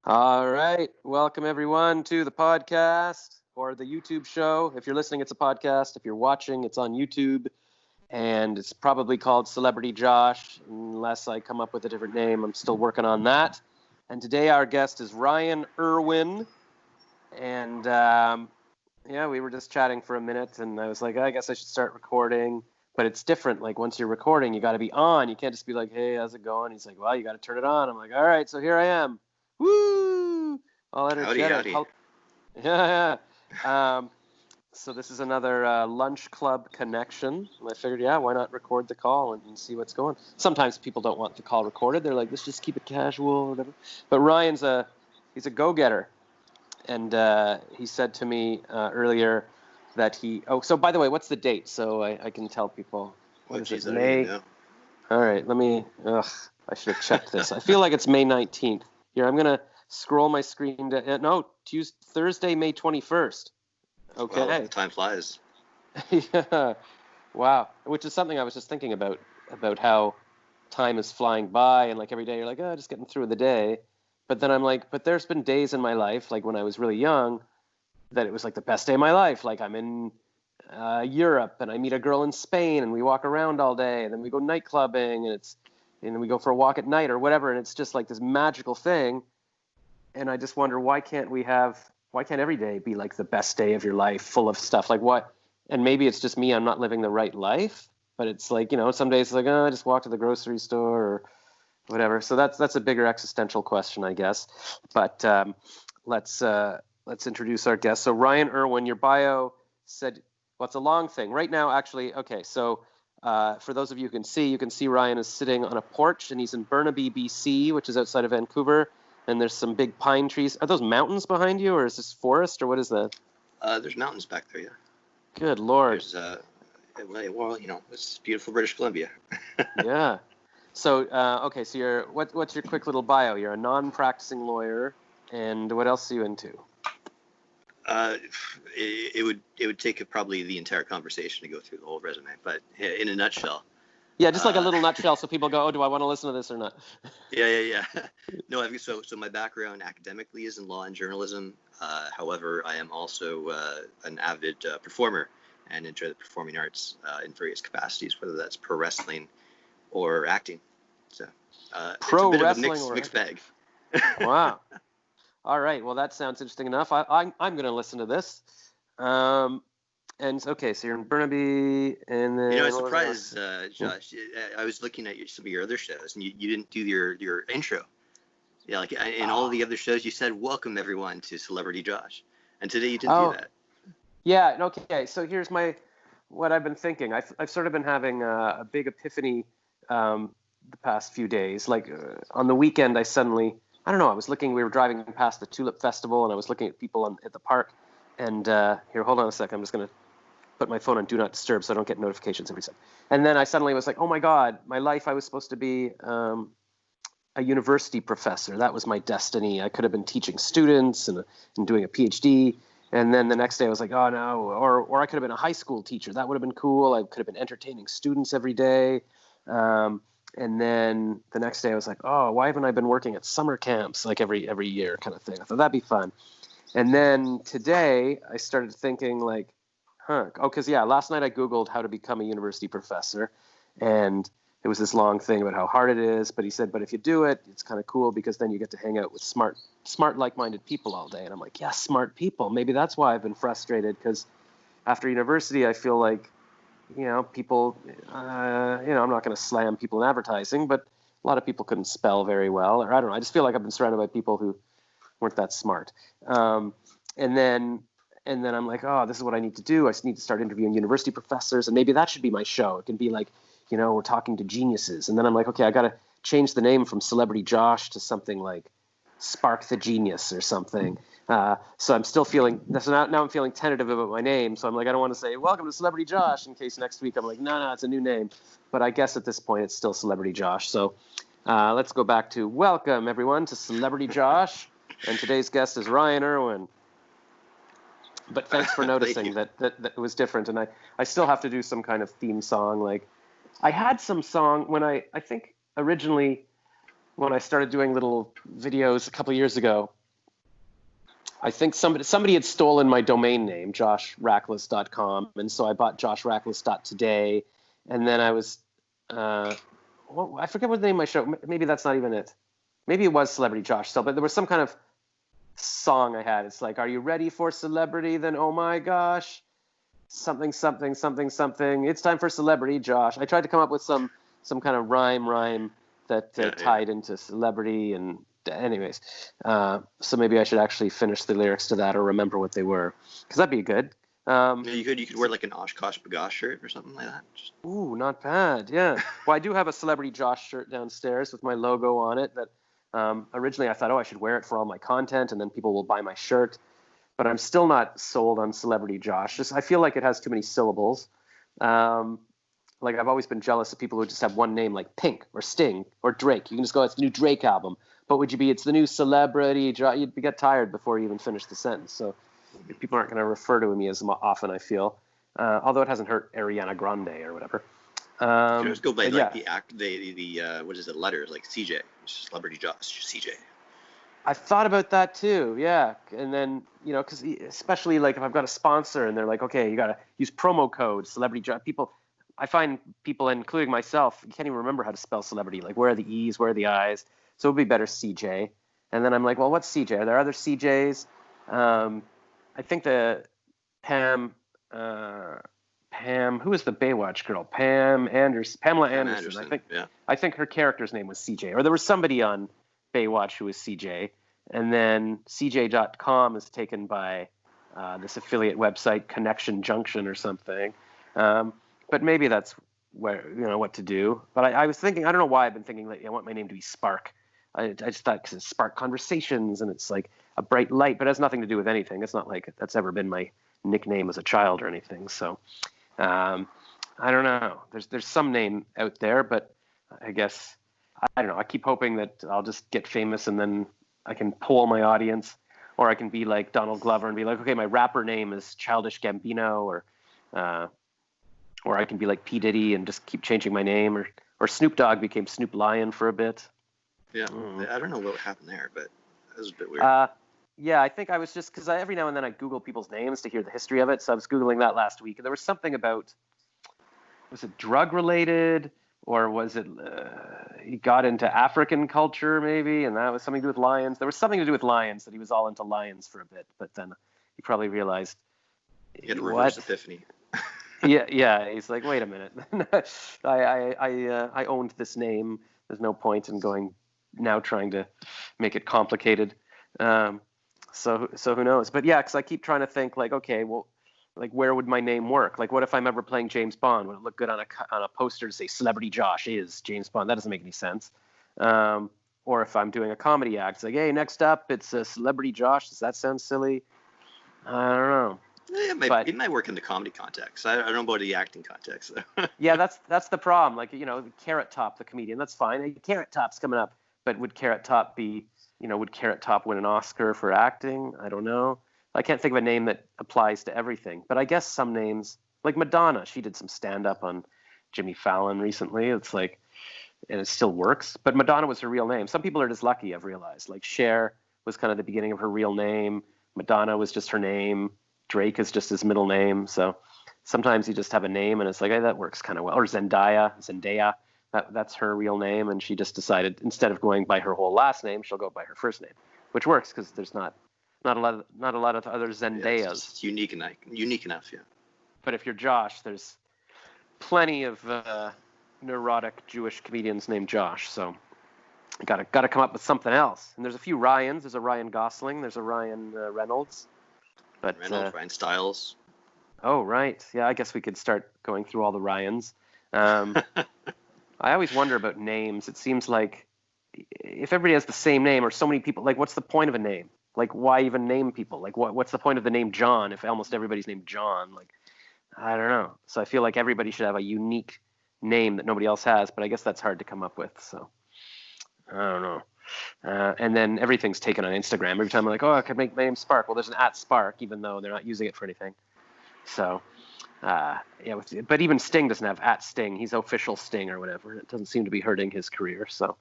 All right. Welcome, everyone, to the podcast or the YouTube show. If you're listening, it's a podcast. If you're watching, it's on YouTube. And it's probably called Celebrity Josh, unless I come up with a different name. I'm still working on that. And today our guest is Ryan Erwin. And we were just chatting for a minute, and I was like, I guess I should start recording. But it's different. Like, once you're recording, you got to be on. You can't just be like, hey, how's it going? He's like, well, you got to turn it on. I'm like, all right, so here I am. Woo! All energetic. Howdy. Yeah. So this is another lunch club connection. And I figured, why not record the call and see what's going. Sometimes people don't want the call recorded. They're like, let's just keep it casual or whatever. But Ryan's he's a go-getter. And he said to me earlier that so by the way, what's the date? So I can tell people. What is it, May? All right, I should have checked this. I feel like it's May 19th. Here, I'm going to scroll my screen to, Thursday, May 21st. Okay. Well, time flies. Yeah. Wow. Which is something I was just thinking about how time is flying by, and like every day you're like, just getting through the day. But then I'm like, but there's been days in my life, like when I was really young, that it was like the best day of my life. Like I'm in Europe and I meet a girl in Spain and we walk around all day, and then we go night clubbing and we go for a walk at night or whatever. And it's just like this magical thing. And I just wonder, why can't every day be like the best day of your life, full of stuff? Like what? And maybe it's just me, I'm not living the right life, but it's like, some days it's like, I just walk to the grocery store or whatever. So that's a bigger existential question, I guess. But let's introduce our guest. So Ryan Erwin, your bio said, well, it's a long thing. Right now, actually, okay, so for those of you who you can see Ryan is sitting on a porch, and he's in Burnaby, BC, which is outside of Vancouver, and there's some big pine trees. Are those mountains behind you, or is this forest, or what is that? There's mountains back there, yeah. Good Lord. There's, it's beautiful British Columbia. Yeah. So, okay, so what's your quick little bio? You're a non-practicing lawyer, and what else are you into? It would take probably the entire conversation to go through the whole resume, but in a nutshell. Yeah, just like a little nutshell, so people go, oh, do I want to listen to this or not? Yeah. No, so my background academically is in law and journalism. However, I am also an avid performer and enjoy the performing arts in various capacities, whether that's pro wrestling or acting. So pro it's a bit wrestling of a mixed bag. Wow. All right. Well, that sounds interesting enough. I'm going to listen to this. And okay, so you're in Burnaby, and then I was surprised, Josh. I was looking at some of your other shows, and you didn't do your intro. Yeah, like in all of the other shows, you said, "Welcome everyone to Celebrity Josh," and today you didn't do that. Yeah. Okay. So here's what I've been thinking. I've sort of been having a big epiphany the past few days. Like on the weekend, I was looking. We were driving past the Tulip Festival, and I was looking at people at the park. And here, hold on a sec. I'm just going to put my phone on Do Not Disturb so I don't get notifications every second. And then I suddenly was like, oh my God, my life, I was supposed to be a university professor. That was my destiny. I could have been teaching students and doing a PhD. And then the next day I was like, oh no, or I could have been a high school teacher. That would have been cool. I could have been entertaining students every day. And then the next day I was like, oh, why haven't I been working at summer camps like every year kind of thing? I thought that'd be fun. And then today I started thinking like, because last night I Googled how to become a university professor, and it was this long thing about how hard it is. But he said, but if you do it, it's kind of cool because then you get to hang out with smart, like-minded people all day. And I'm like, yeah, smart people. Maybe that's why I've been frustrated, because after university, I feel like, people, I'm not going to slam people in advertising, but a lot of people couldn't spell very well, or I don't know. I just feel like I've been surrounded by people who weren't that smart. And then I'm like, oh, this is what I need to do. I just need to start interviewing university professors, and maybe that should be my show. It can be like, we're talking to geniuses. And then I'm like, okay, I got to change the name from Celebrity Josh to something like Spark the Genius or something. So I'm still feeling, now I'm feeling tentative about my name. So I'm like, I don't want to say, welcome to Celebrity Josh, in case next week I'm like, no, it's a new name. But I guess at this point it's still Celebrity Josh. So let's go back to welcome everyone to Celebrity Josh. And today's guest is Ryan Erwin. But thanks for noticing that it was different. And I still have to do some kind of theme song. Like I had some song when I think originally when I started doing little videos a couple of years ago, I think somebody had stolen my domain name, joshrackless.com, and so I bought joshrackless.today, and then I was, I forget what the name of my show. Maybe that's not even it. Maybe it was Celebrity Josh still, but there was some kind of song I had. It's like, are you ready for celebrity? Then oh my gosh, something something something something. It's time for Celebrity Josh. I tried to come up with some kind of rhyme that tied into celebrity and. Anyways, so maybe I should actually finish the lyrics to that or remember what they were, because that'd be good. You could wear like an Oshkosh Bagosh shirt or something like that. Ooh, not bad. Yeah. Well, I do have a Celebrity Josh shirt downstairs with my logo on it. That originally I thought, I should wear it for all my content, and then people will buy my shirt. But I'm still not sold on Celebrity Josh. I feel like it has too many syllables. Like I've always been jealous of people who just have one name, like Pink or Sting or Drake. You can just go, it's the new Drake album. But would you be, it's the new Celebrity Josh? You'd get tired before you even finish the sentence. So people aren't going to refer to me as often, I feel. Although it hasn't hurt Ariana Grande or whatever. You just go by like the what is it, letters, like CJ, Celebrity Josh, CJ. I thought about that too, yeah. And then, because especially like if I've got a sponsor and they're like, okay, you got to use promo code Celebrity Josh. I find people, including myself, you can't even remember how to spell celebrity. Like, where are the E's, where are the I's? So it would be better CJ. And then I'm like, well, what's CJ? Are there other CJs? I think the Pamela Anderson. I think her character's name was CJ, or there was somebody on Baywatch who was CJ. And then CJ.com is taken by this affiliate website, Connection Junction or something. But maybe that's where, what to do. But I was thinking, I don't know why I've been thinking lately, I want my name to be Spark. I just thought, because it's spark conversations and it's like a bright light, but it has nothing to do with anything. It's not like that's ever been my nickname as a child or anything. So I don't know. There's some name out there, but I guess, I don't know. I keep hoping that I'll just get famous and then I can poll my audience, or I can be like Donald Glover and be like, okay, my rapper name is Childish Gambino, or I can be like P. Diddy and just keep changing my name, or Snoop Dogg became Snoop Lion for a bit. Yeah, I don't know what happened there, but that was a bit weird. Yeah, I think I was just, because every now and then I Google people's names to hear the history of it, so I was Googling that last week, and there was something about, was it drug-related, or was it, he got into African culture maybe, and that was something to do with lions. There was something to do with lions, that he was all into lions for a bit, but then he probably realized, he had a reverse epiphany. Yeah. He's like, wait a minute. I owned this name. There's no point in trying to make it complicated. So who knows? But yeah, because I keep trying to think like, okay, well, like where would my name work? Like, what if I'm ever playing James Bond? Would it look good on a poster to say Celebrity Josh is James Bond? That doesn't make any sense. Or if I'm doing a comedy act, it's like, hey, next up, it's Celebrity Josh. Does that sound silly? I don't know. It might work in the comedy context. I don't know about the acting context. Yeah, that's the problem. Like, Carrot Top, the comedian, that's fine. Carrot Top's coming up, but would Carrot Top be, would Carrot Top win an Oscar for acting? I don't know. I can't think of a name that applies to everything. But I guess some names, like Madonna, she did some stand-up on Jimmy Fallon recently. It's like, and it still works. But Madonna was her real name. Some people are just lucky, I've realized. Like Cher was kind of the beginning of her real name. Madonna was just her name. Drake is just his middle name. So sometimes you just have a name and it's like, hey, that works kind of well. Or Zendaya, that's her real name. And she just decided, instead of going by her whole last name, she'll go by her first name, which works because there's not a lot of other Zendayas. Yeah, it's unique enough, yeah. But if you're Josh, there's plenty of neurotic Jewish comedians named Josh. So got to come up with something else. And there's a few Ryans. There's a Ryan Gosling. There's a Ryan Reynolds. But Ryan Stiles. Oh, right. Yeah, I guess we could start going through all the Ryans. I always wonder about names. It seems like if everybody has the same name or so many people, like what's the point of a name? Like why even name people? Like what's the point of the name John if almost everybody's named John? Like, I don't know. So I feel like everybody should have a unique name that nobody else has, but I guess that's hard to come up with. So I don't know. And then everything's taken on Instagram. Every time I'm like, oh, I could make my name Spark. Well, there's an @Spark, even though they're not using it for anything. So, but even Sting doesn't have @Sting. He's official Sting or whatever. It doesn't seem to be hurting his career. So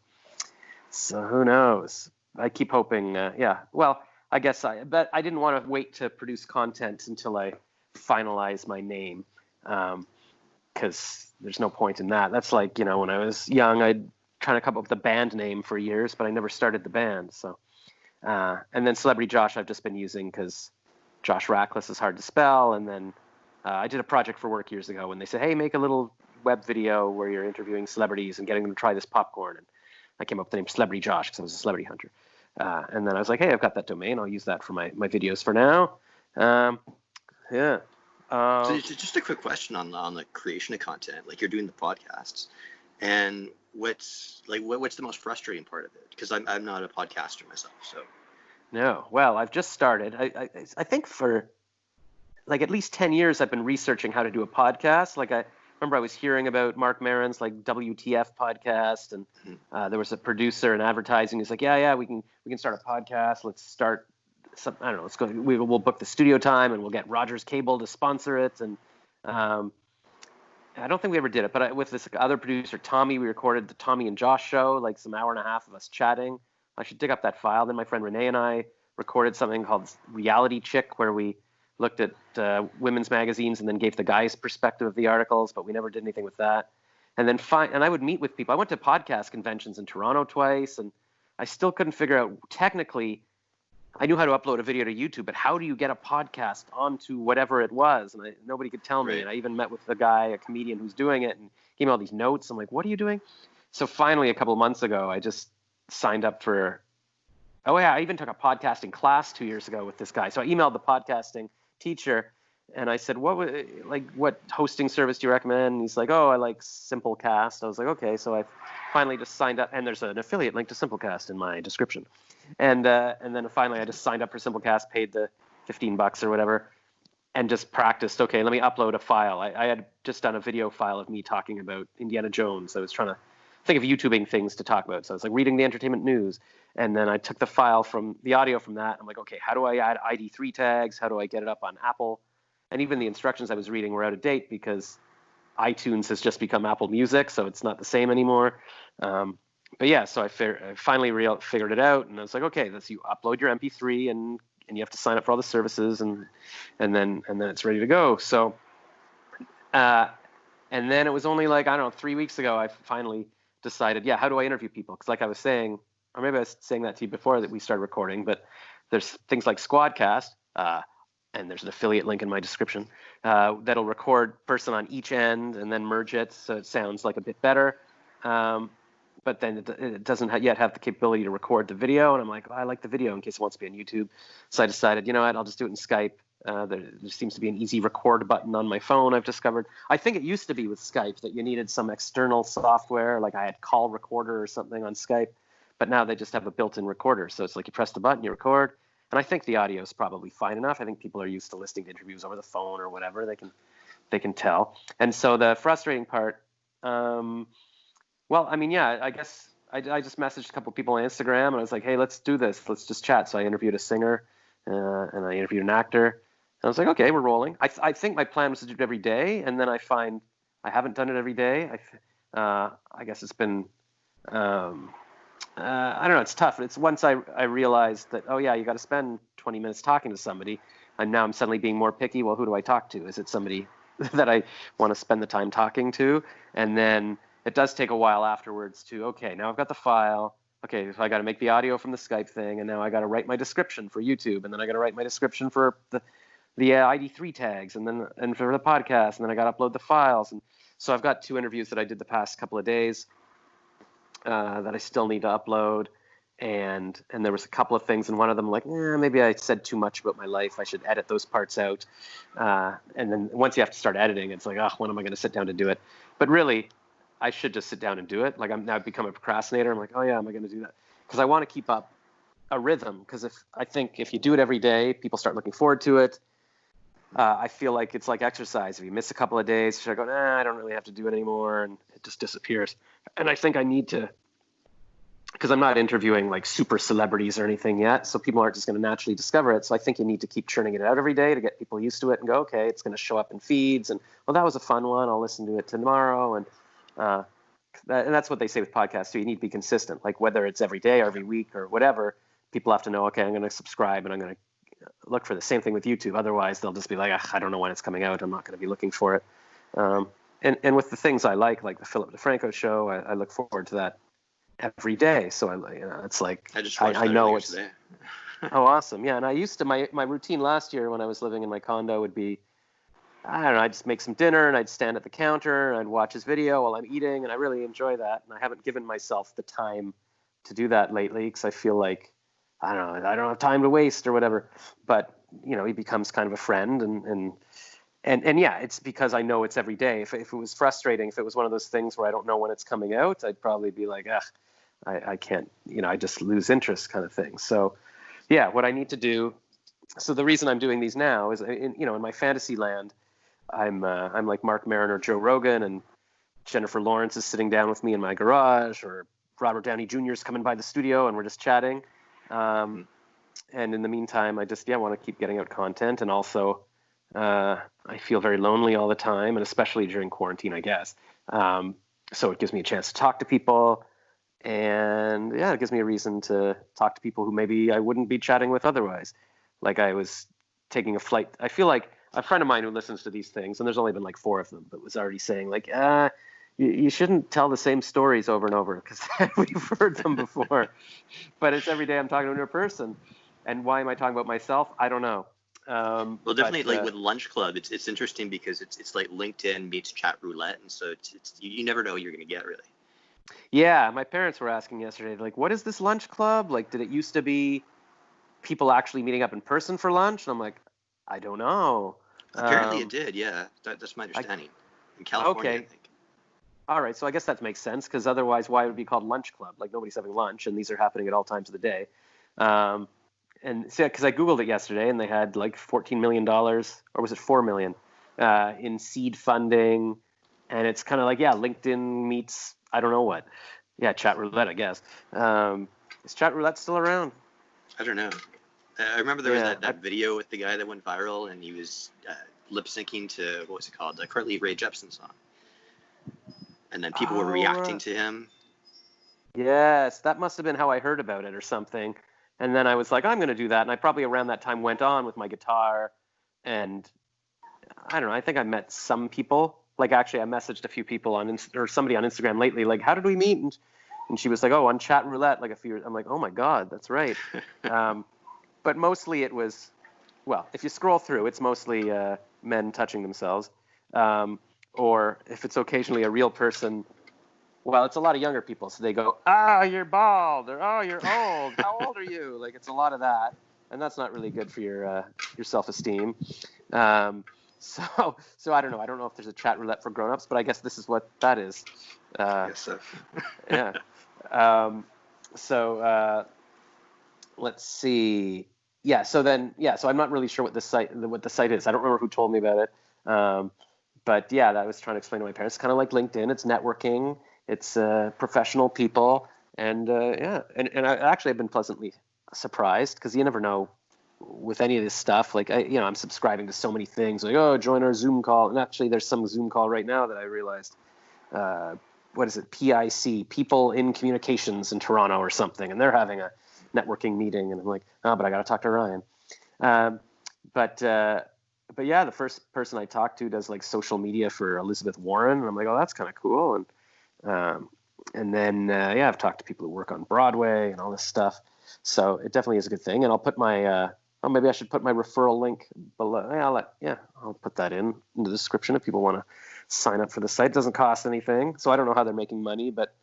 So who knows? I keep hoping. Yeah. Well, I guess but I didn't want to wait to produce content until I finalize my name, because there's no point in that. That's like, when I was young, I'd trying to come up with a band name for years, but I never started the band. So, and then Celebrity Josh I've just been using because Josh Rackless is hard to spell. And then I did a project for work years ago when they said, hey, make a little web video where you're interviewing celebrities and getting them to try this popcorn. And I came up with the name Celebrity Josh because I was a celebrity hunter. And then I was like, hey, I've got that domain. I'll use that for my videos for now. Yeah. So just a quick question on the creation of content, like you're doing the podcasts, and what's the most frustrating part of it? Because I'm not a podcaster myself, so. No, well, I've just started. I think for like at least 10 years I've been researching how to do a podcast. Like I remember I was hearing about Mark Maron's like WTF podcast, and there was a producer in advertising who's like, yeah, we can start a podcast. Let's start. I don't know. Let's go. We'll book the studio time, and we'll get Rogers Cable to sponsor it. And I don't think we ever did it, but with this other producer, Tommy, we recorded the Tommy and Josh show, like some hour and a half of us chatting. I should dig up that file. Then my friend Renee and I recorded something called Reality Chick, where we looked at women's magazines and then gave the guys' perspective of the articles, but we never did anything with that. And then and I would meet with people. I went to podcast conventions in Toronto twice, and I still couldn't figure out technically. I knew how to upload a video to YouTube, but how do you get a podcast onto whatever it was? And nobody could tell me. Right. And I even met with a guy, a comedian who's doing it, and gave me all these notes. I'm like, what are you doing? So finally, a couple of months ago, I just signed up for. Oh yeah, I even took a podcasting class 2 years ago with this guy. So I emailed the podcasting teacher, and I said, what hosting service do you recommend? And he's like, oh, I like Simplecast. I was like, okay. So I finally just signed up, and there's an affiliate link to Simplecast in my description. And then finally I just signed up for Simplecast, paid the $15 or whatever, and just practiced. Okay, let me upload a file. I had just done a video file of me talking about Indiana Jones. I was trying to think of YouTubing things to talk about. So I was like reading the entertainment news. And then I took the file from the audio from that. I'm like, okay, how do I add ID3 tags? How do I get it up on Apple? And even the instructions I was reading were out of date because iTunes has just become Apple Music, so it's not the same anymore. But yeah, so I finally figured it out, and I was like, okay, you upload your MP3, and you have to sign up for all the services, and then it's ready to go. So, and then it was only like, I don't know, 3 weeks ago, I finally decided, how do I interview people? Because like I was saying, or maybe I was saying that to you before that we started recording, but there's things like Squadcast, and there's an affiliate link in my description, that'll record person on each end and then merge it so it sounds like a bit better. But then it doesn't yet have the capability to record the video. And I'm like, I like the video in case it wants to be on YouTube. So I decided, you know what, I'll just do it in Skype. There seems to be an easy record button on my phone, I've discovered. I think it used to be with Skype that you needed some external software, like I had Call Recorder or something on Skype. But now they just have a built-in recorder. So it's like you press the button, you record. And I think the audio is probably fine enough. I think people are used to listening to interviews over the phone or whatever. They can tell. And so the frustrating part, well, I mean, yeah, I guess I just messaged a couple of people on Instagram, and I was like, hey, let's do this. Let's just chat. So I interviewed a singer, and I interviewed an actor. And I was like, okay, we're rolling. I think my plan was to do it every day, and then I find I haven't done it every day. I guess it's been, I don't know, it's tough. It's once I realized that, oh, yeah, you got to spend 20 minutes talking to somebody, and now I'm suddenly being more picky. Well, who do I talk to? Is it somebody that I want to spend the time talking to? And then it does take a while afterwards to, okay, now I've got the file. Okay, I got to make the audio from the Skype thing, and now I got to write my description for YouTube, and then I got to write my description for the ID3 tags, and for the podcast, and then I got to upload the files. And so I've got 2 interviews that I did the past couple of days that I still need to upload, and there was a couple of things, and one of them like, maybe I said too much about my life. I should edit those parts out. And then once you have to start editing, it's like, when am I going to sit down to do it? But really, I should just sit down and do it. Like I'm now become a procrastinator. I'm like, oh yeah, am I going to do that? Because I want to keep up a rhythm. Because I think if you do it every day, people start looking forward to it. I feel like it's like exercise. If you miss a couple of days, you start going, I don't really have to do it anymore, and it just disappears. And I think I need to, because I'm not interviewing like super celebrities or anything yet, so people aren't just going to naturally discover it. So I think you need to keep churning it out every day to get people used to it and go, okay, it's going to show up in feeds, and well, that was a fun one. I'll listen to it tomorrow, and and that's what they say with podcasts too. You need to be consistent, like whether it's every day or every week or whatever. People have to know, okay, I'm going to subscribe and I'm going to look for the same thing with YouTube. Otherwise, they'll just be like, I don't know when it's coming out. I'm not going to be looking for it. And with the things I like the Philip DeFranco show, I look forward to that every day. So it's like I know it's today. Oh, awesome. Yeah, and I used to my routine last year when I was living in my condo would be, I don't know, I'd just make some dinner and I'd stand at the counter and I'd watch his video while I'm eating, and I really enjoy that. And I haven't given myself the time to do that lately because I feel like I don't know, I don't have time to waste or whatever. But he becomes kind of a friend, and yeah, it's because I know it's every day. If it was frustrating, if it was one of those things where I don't know when it's coming out, I'd probably be like, I can't, I just lose interest kind of thing. So yeah, what I need to do. So the reason I'm doing these now is, in my fantasy land, I'm like Mark Maron or Joe Rogan, and Jennifer Lawrence is sitting down with me in my garage, or Robert Downey Jr. is coming by the studio and we're just chatting. And in the meantime, I just want to keep getting out content, and also I feel very lonely all the time, and especially during quarantine, I guess. So it gives me a chance to talk to people, and it gives me a reason to talk to people who maybe I wouldn't be chatting with otherwise. Like I was taking a flight. I feel like a friend of mine who listens to these things, and there's only been like 4 of them, but was already saying like, you shouldn't tell the same stories over and over because we've heard them before. But it's every day I'm talking to a person, and why am I talking about myself? I don't know. Well, definitely, like with Lunch Club, it's interesting because it's like LinkedIn meets chat roulette, and so it's you never know what you're gonna get, really. Yeah, my parents were asking yesterday, like, what is this Lunch Club? Like, did it used to be people actually meeting up in person for lunch? And I'm like, I don't know. Apparently it did, yeah. That's my understanding. In California, okay. I think. All right, so I guess that makes sense, because otherwise why would it be called Lunch Club? Like, nobody's having lunch, and these are happening at all times of the day. And so, because I Googled it yesterday, and they had like $14 million, or was it $4 million, in seed funding. And it's kind of like, LinkedIn meets, I don't know what. Yeah, chat roulette, I guess. Is chat roulette still around? I don't know. I remember there was that video with the guy that went viral, and he was lip syncing to, what was it called? The Carly Rae Jepsen song. And then people were reacting to him. Yes, that must have been how I heard about it or something. And then I was like, I'm going to do that. And I probably around that time went on with my guitar. And I don't know, I think I met some people. Like, actually, I messaged a few people or somebody on Instagram lately, like, how did we meet? And she was like, on chat roulette, like a few years. I'm like, oh my God, that's right. But mostly it was, well, if you scroll through, it's mostly men touching themselves. Or if it's occasionally a real person, well, it's a lot of younger people. So they go, you're bald, or you're old. How old are you? Like, it's a lot of that. And that's not really good for your self-esteem. So I don't know. I don't know if there's a chat roulette for grown-ups, but I guess this is what that is. Yes, so. Yeah. Let's see. Yeah. So I'm not really sure what the site is. I don't remember who told me about it. But yeah, I was trying to explain to my parents. It's kind of like LinkedIn. It's networking. It's professional people, and and I actually have been pleasantly surprised, because you never know with any of this stuff. Like I'm subscribing to so many things. Like, join our Zoom call, and actually there's some Zoom call right now that I realized. What is it? PIC, People in Communications in Toronto or something, and they're having a networking meeting, and I'm like, but I got to talk to Ryan. But yeah, the first person I talked to does like social media for Elizabeth Warren, and I'm like, that's kind of cool. And then I've talked to people who work on Broadway and all this stuff. So it definitely is a good thing. And I'll put my maybe I should put my referral link below. I'll put that in the description if people want to sign up for the site. It doesn't cost anything, so I don't know how they're making money, but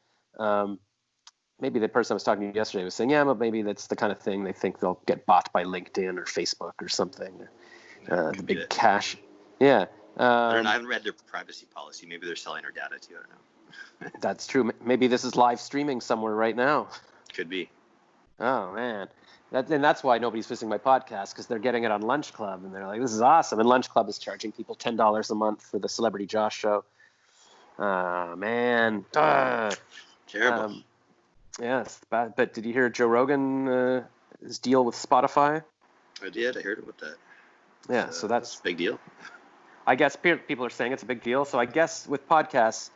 maybe the person I was talking to yesterday was saying, but maybe that's the kind of thing they think they'll get bought by LinkedIn or Facebook or something. The big cash. Yeah. I don't know. I haven't read their privacy policy. Maybe they're selling our data too. I don't know. That's true. Maybe this is live streaming somewhere right now. Could be. Oh, man. And that's why nobody's visiting my podcast, because they're getting it on Lunch Club, and they're like, this is awesome. And Lunch Club is charging people $10 a month for the Celebrity Josh show. Man. Terrible. Yes, bad. But did you hear Joe Rogan, his deal with Spotify? I did. I heard about that. Yeah, so that's a big deal. I guess people are saying it's a big deal. So I guess with podcasts,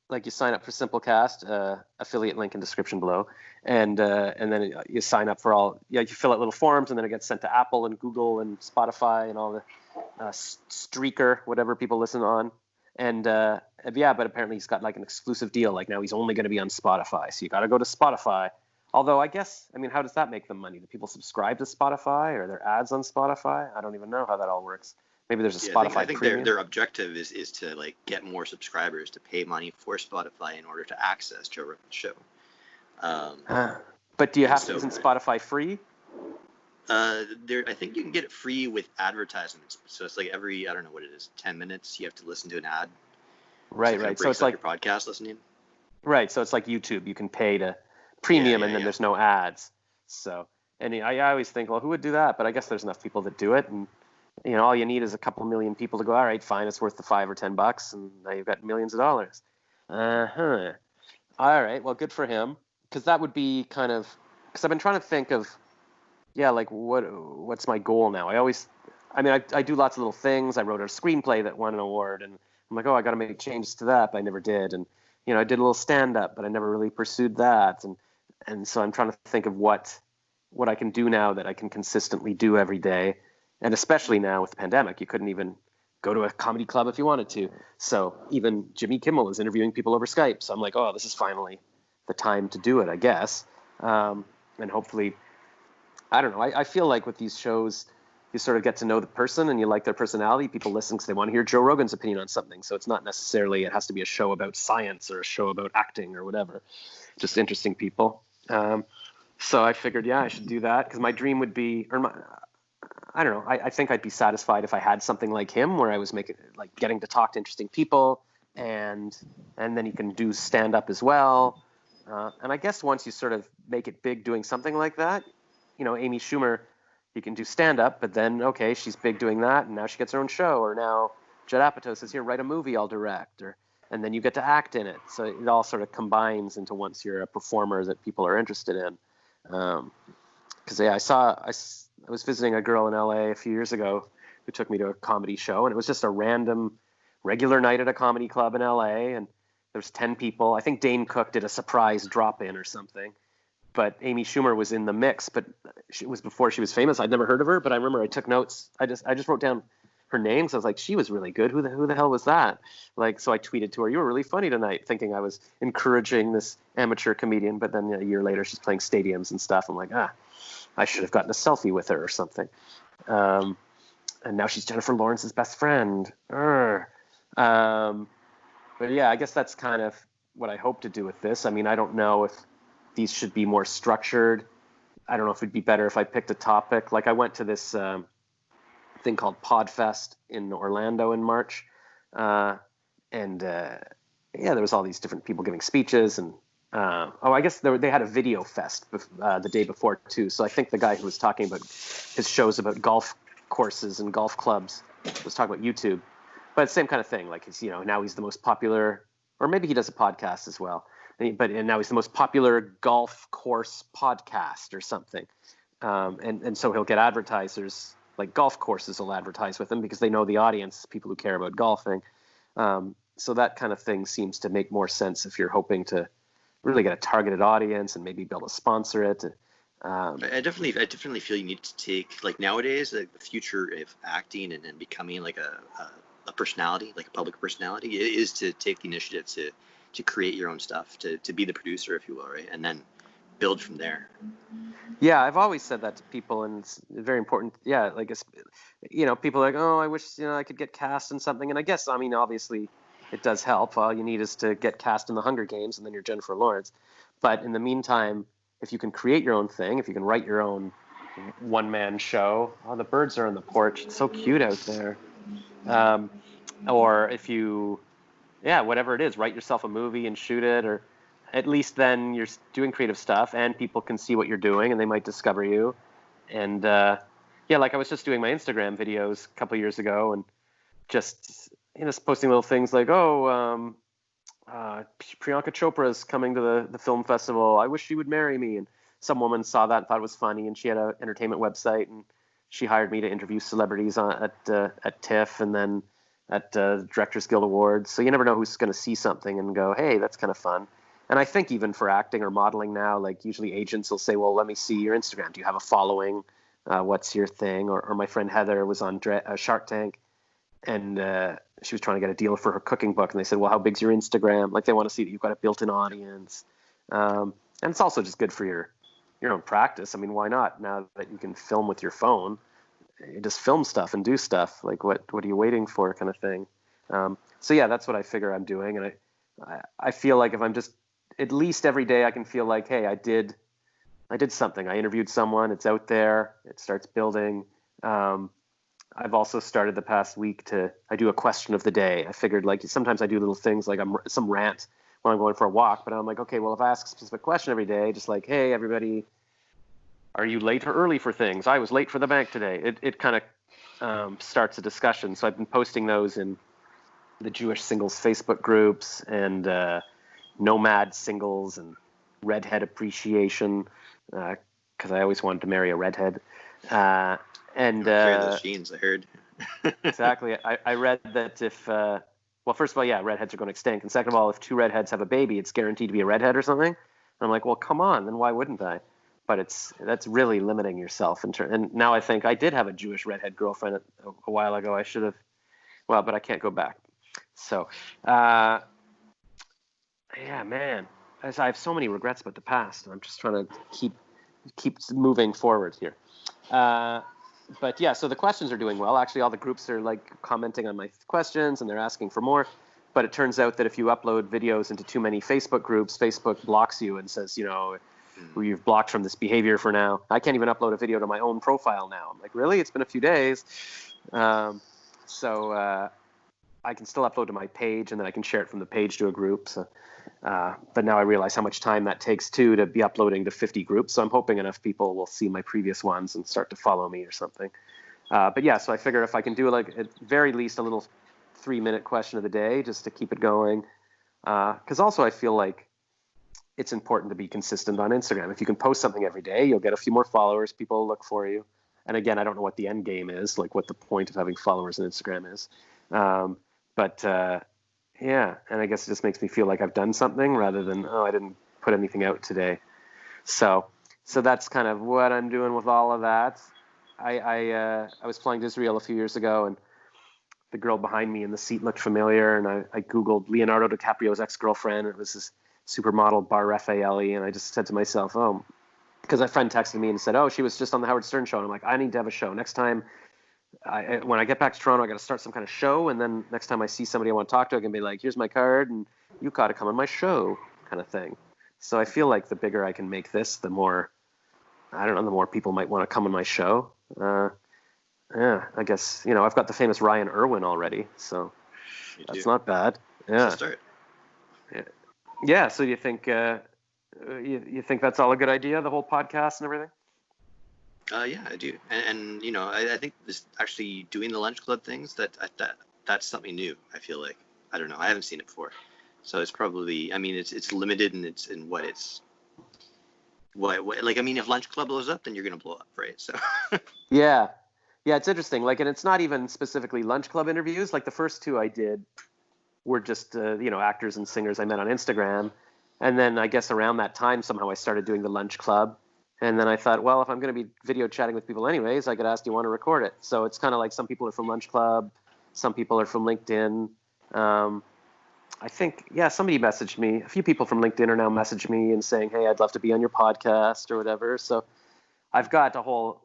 like you sign up for Simplecast, affiliate link in description below, and then you sign up for all. Yeah, you fill out little forms, and then it gets sent to Apple and Google and Spotify and all the Streaker, whatever people listen on. And yeah, but apparently he's got like an exclusive deal. Like now he's only going to be on Spotify, so you got to go to Spotify. Although I guess, I mean, how does that make them money? Do people subscribe to Spotify, or are there ads on Spotify? I don't even know how that all works. Maybe there's a Spotify I think premium. their objective is to like get more subscribers to pay money for Spotify in order to access Joe Rogan's show. But do you have to? Isn't Spotify free? I think you can get it free with advertisements. So it's like every, I don't know what it is, 10 minutes you have to listen to an ad. Right. So it's like your podcast listening. Right. So it's like YouTube. You can pay to premium, and then there's no ads. So, and I always think, well, who would do that? But I guess there's enough people that do it, and all you need is a couple million people to go, all right, fine, it's worth the $5 or $10, and now you've got millions of dollars. All right, well, good for him, because that would be kind of, because I've been trying to think of, like what's my goal now? I do lots of little things. I wrote a screenplay that won an award, and I'm like, I got to make changes to that, but I never did. And I did a little stand-up, but I never really pursued that. And so I'm trying to think of what I can do now that I can consistently do every day. And especially now with the pandemic, you couldn't even go to a comedy club if you wanted to. So even Jimmy Kimmel is interviewing people over Skype. So I'm like, this is finally the time to do it, I guess. And hopefully, I don't know. I feel like with these shows, you sort of get to know the person and you like their personality. People listen because they want to hear Joe Rogan's opinion on something. So it's not necessarily, it has to be a show about science or a show about acting or whatever. Just interesting people. So I figured, I should do that, because my dream would be, I don't know. I think I'd be satisfied if I had something like him, where I was getting to talk to interesting people, and then you can do stand up as well. And I guess once you sort of make it big doing something like that, Amy Schumer, you can do stand up, but then she's big doing that, and now she gets her own show. Or now Judd Apatow says, "Here, write a movie, I'll direct," and then you get to act in it. So it all sort of combines into once you're a performer that people are interested in. Because I was visiting a girl in LA a few years ago who took me to a comedy show, and it was just a random, regular night at a comedy club in LA, and there's 10 people. I think Dane Cook did a surprise drop-in or something, but Amy Schumer was in the mix, but it was before she was famous. I'd never heard of her, but I remember I took notes. I just wrote down her name, so I was like, she was really good. Who the hell was that? So I tweeted to her, "You were really funny tonight," thinking I was encouraging this amateur comedian, but then a year later she's playing stadiums and stuff. I'm like, I should have gotten a selfie with her or something. And now she's Jennifer Lawrence's best friend. But yeah, I guess that's kind of what I hope to do with this. I mean, I don't know if these should be more structured. I don't know if it'd be better if I picked a topic. Like I went to this thing called Podfest in Orlando in March. There was all these different people giving speeches, and I guess they had a video fest the day before too. So I think the guy who was talking about his shows about golf courses and golf clubs was talking about YouTube, but same kind of thing. Like now he's the most popular, or maybe he does a podcast as well. And now he's the most popular golf course podcast or something. And so he'll get advertisers, like golf courses will advertise with him because they know the audience, people who care about golfing. So that kind of thing seems to make more sense if you're hoping to really get a targeted audience and maybe be able to sponsor it. I definitely feel you need to take, like nowadays, like the future of acting and becoming like a personality, like a public personality, is to take the initiative to create your own stuff, to be the producer, if you will, right? And then build from there. Yeah, I've always said that to people, and it's very important. Yeah, like people are like, I wish I could get cast in something, and I guess obviously it does help. All you need is to get cast in the Hunger Games, and then you're Jennifer Lawrence. But in the meantime, if you can create your own thing, if you can write your own one-man show, the birds are on the porch. It's so cute out there. Or if you, whatever it is, write yourself a movie and shoot it, or at least then you're doing creative stuff and people can see what you're doing and they might discover you. And like I was just doing my Instagram videos a couple of years ago and just posting little things like, Priyanka Chopra is coming to the film festival. I wish she would marry me. And some woman saw that and thought it was funny, and she had an entertainment website, and she hired me to interview celebrities at TIFF. And then at Directors Guild Awards. So you never know who's going to see something and go, hey, that's kind of fun. And I think even for acting or modeling now, like usually agents will say, well, let me see your Instagram. Do you have a following? What's your thing? Or my friend Heather was on Shark Tank, and she was trying to get a deal for her cooking book. And they said, well, how big's your Instagram? Like they want to see that you've got a built-in audience. And it's also just good for your own practice. I mean, why not? Now that you can film with your phone, you just film stuff and do stuff. Like what are you waiting for, kind of thing. So yeah, that's what I figure I'm doing. And I feel like if I'm just, at least every day I can feel like, hey, I did something. I interviewed someone. It's out there. It starts building. I've also started the past week I do a question of the day. I figured like sometimes I do little things like some rant when I'm going for a walk, but I'm like, okay, well, if I ask a specific question every day, just like, hey, everybody, are you late or early for things? I was late for the bank today. It kind of starts a discussion. So I've been posting those in the Jewish singles Facebook groups and nomad singles and redhead appreciation, because I always wanted to marry a redhead. And those genes, I heard. Exactly. I read that if, well, first of all, yeah, redheads are going extinct. And second of all, if two redheads have a baby, it's guaranteed to be a redhead or something. And I'm like, well, come on, then why wouldn't I? But that's really limiting yourself. And now I think I did have a Jewish redhead girlfriend a while ago. I should have, well, but I can't go back. So, yeah, man, I have so many regrets about the past. I'm just trying to keep moving forward here. But yeah, so the questions are doing well. Actually, all the groups are like commenting on my questions and they're asking for more. But it turns out that if you upload videos into too many Facebook groups, Facebook blocks you and says, you've blocked from this behavior for now. I can't even upload a video to my own profile now. I'm like, really? It's been a few days. So I can still upload to my page and then I can share it from the page to a group. So, but now I realize how much time that takes too to be uploading to 50 groups. So I'm hoping enough people will see my previous ones and start to follow me or something. But yeah, so I figure if I can do like at very least a little 3-minute question of the day just to keep it going. Because also I feel like it's important to be consistent on Instagram. If you can post something every day, you'll get a few more followers. People will look for you. And again, I don't know what the end game is, like what the point of having followers on Instagram is. Yeah, and I guess it just makes me feel like I've done something rather than, I didn't put anything out today. So that's kind of what I'm doing with all of that. I was flying to Israel a few years ago, and the girl behind me in the seat looked familiar, and I Googled Leonardo DiCaprio's ex-girlfriend. It was this supermodel Bar Raffaelli, and I just said to myself, because a friend texted me and said, she was just on the Howard Stern show, and I'm like, I need to have a show. Next time, when I get back to Toronto, I got to start some kind of show, and then next time I see somebody I want to talk to, I can be like, here's my card, and you got to come on my show, kind of thing. So I feel like the bigger I can make this, the more, I don't know, the more people might want to come on my show. Yeah, I guess, I've got the famous Ryan Erwin already, so that's not bad. Yeah. Start. Yeah. So you think you think that's all a good idea, the whole podcast and everything? Yeah, I do, and I think this actually doing the lunch club things that's something new. I feel like I don't know, I haven't seen it before, so it's probably it's limited and it's in what like if lunch club blows up, then you're gonna blow up, right? So yeah, it's interesting. Like, and it's not even specifically lunch club interviews. Like the first two I did were just actors and singers I met on Instagram, and then I guess around that time somehow I started doing the lunch club. And then I thought, well, if I'm going to be video chatting with people anyways, I could ask, do you want to record it? So it's kind of like some people are from Lunch Club, some people are from LinkedIn. I think, somebody messaged me. A few people from LinkedIn are now messaging me and saying, hey, I'd love to be on your podcast or whatever. So I've got a whole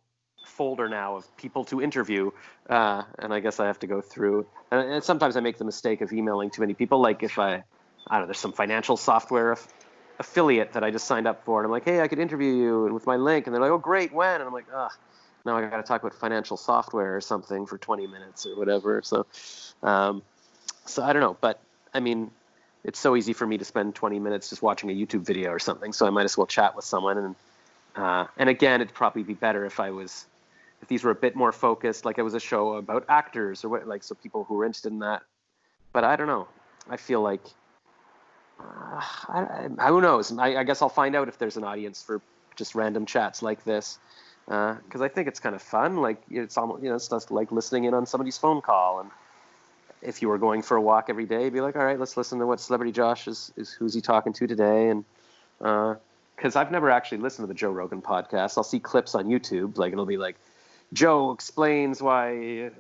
folder now of people to interview, and I guess I have to go through. And sometimes I make the mistake of emailing too many people. Like if I don't know, there's some financial software affiliate that I just signed up for, and I'm like, hey, I could interview you and with my link, and they're like, oh great, when? And I'm like, now I got to talk about financial software or something for 20 minutes or whatever. So I don't know, but I mean, it's so easy for me to spend 20 minutes just watching a YouTube video or something, so I might as well chat with someone. And again, it'd probably be better if these were a bit more focused, like it was a show about actors or what, like, so people who were interested in that. But I don't know, I feel like who knows? I guess I'll find out if there's an audience for just random chats like this, because I think it's kind of fun. Like it's almost, it's just like listening in on somebody's phone call, and if you were going for a walk every day, be like, all right, let's listen to what Celebrity Josh is who's he talking to today. And because I've never actually listened to the Joe Rogan podcast. I'll see clips on YouTube, like it'll be like Joe explains why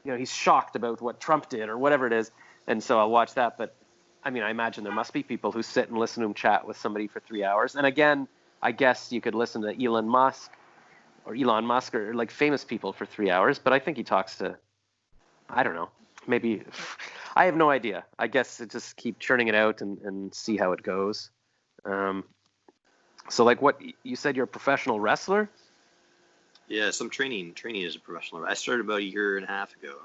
he's shocked about what Trump did or whatever it is, and so I'll watch that. But I mean, I imagine there must be people who sit and listen to him chat with somebody for 3 hours. And again, I guess you could listen to Elon Musk or like famous people for 3 hours, but I think he talks to, I don't know, maybe, I have no idea. I guess it just keep churning it out and see how it goes. So like what you said, you're a professional wrestler? Yeah, so I'm training as a professional. I started about a year and a half ago.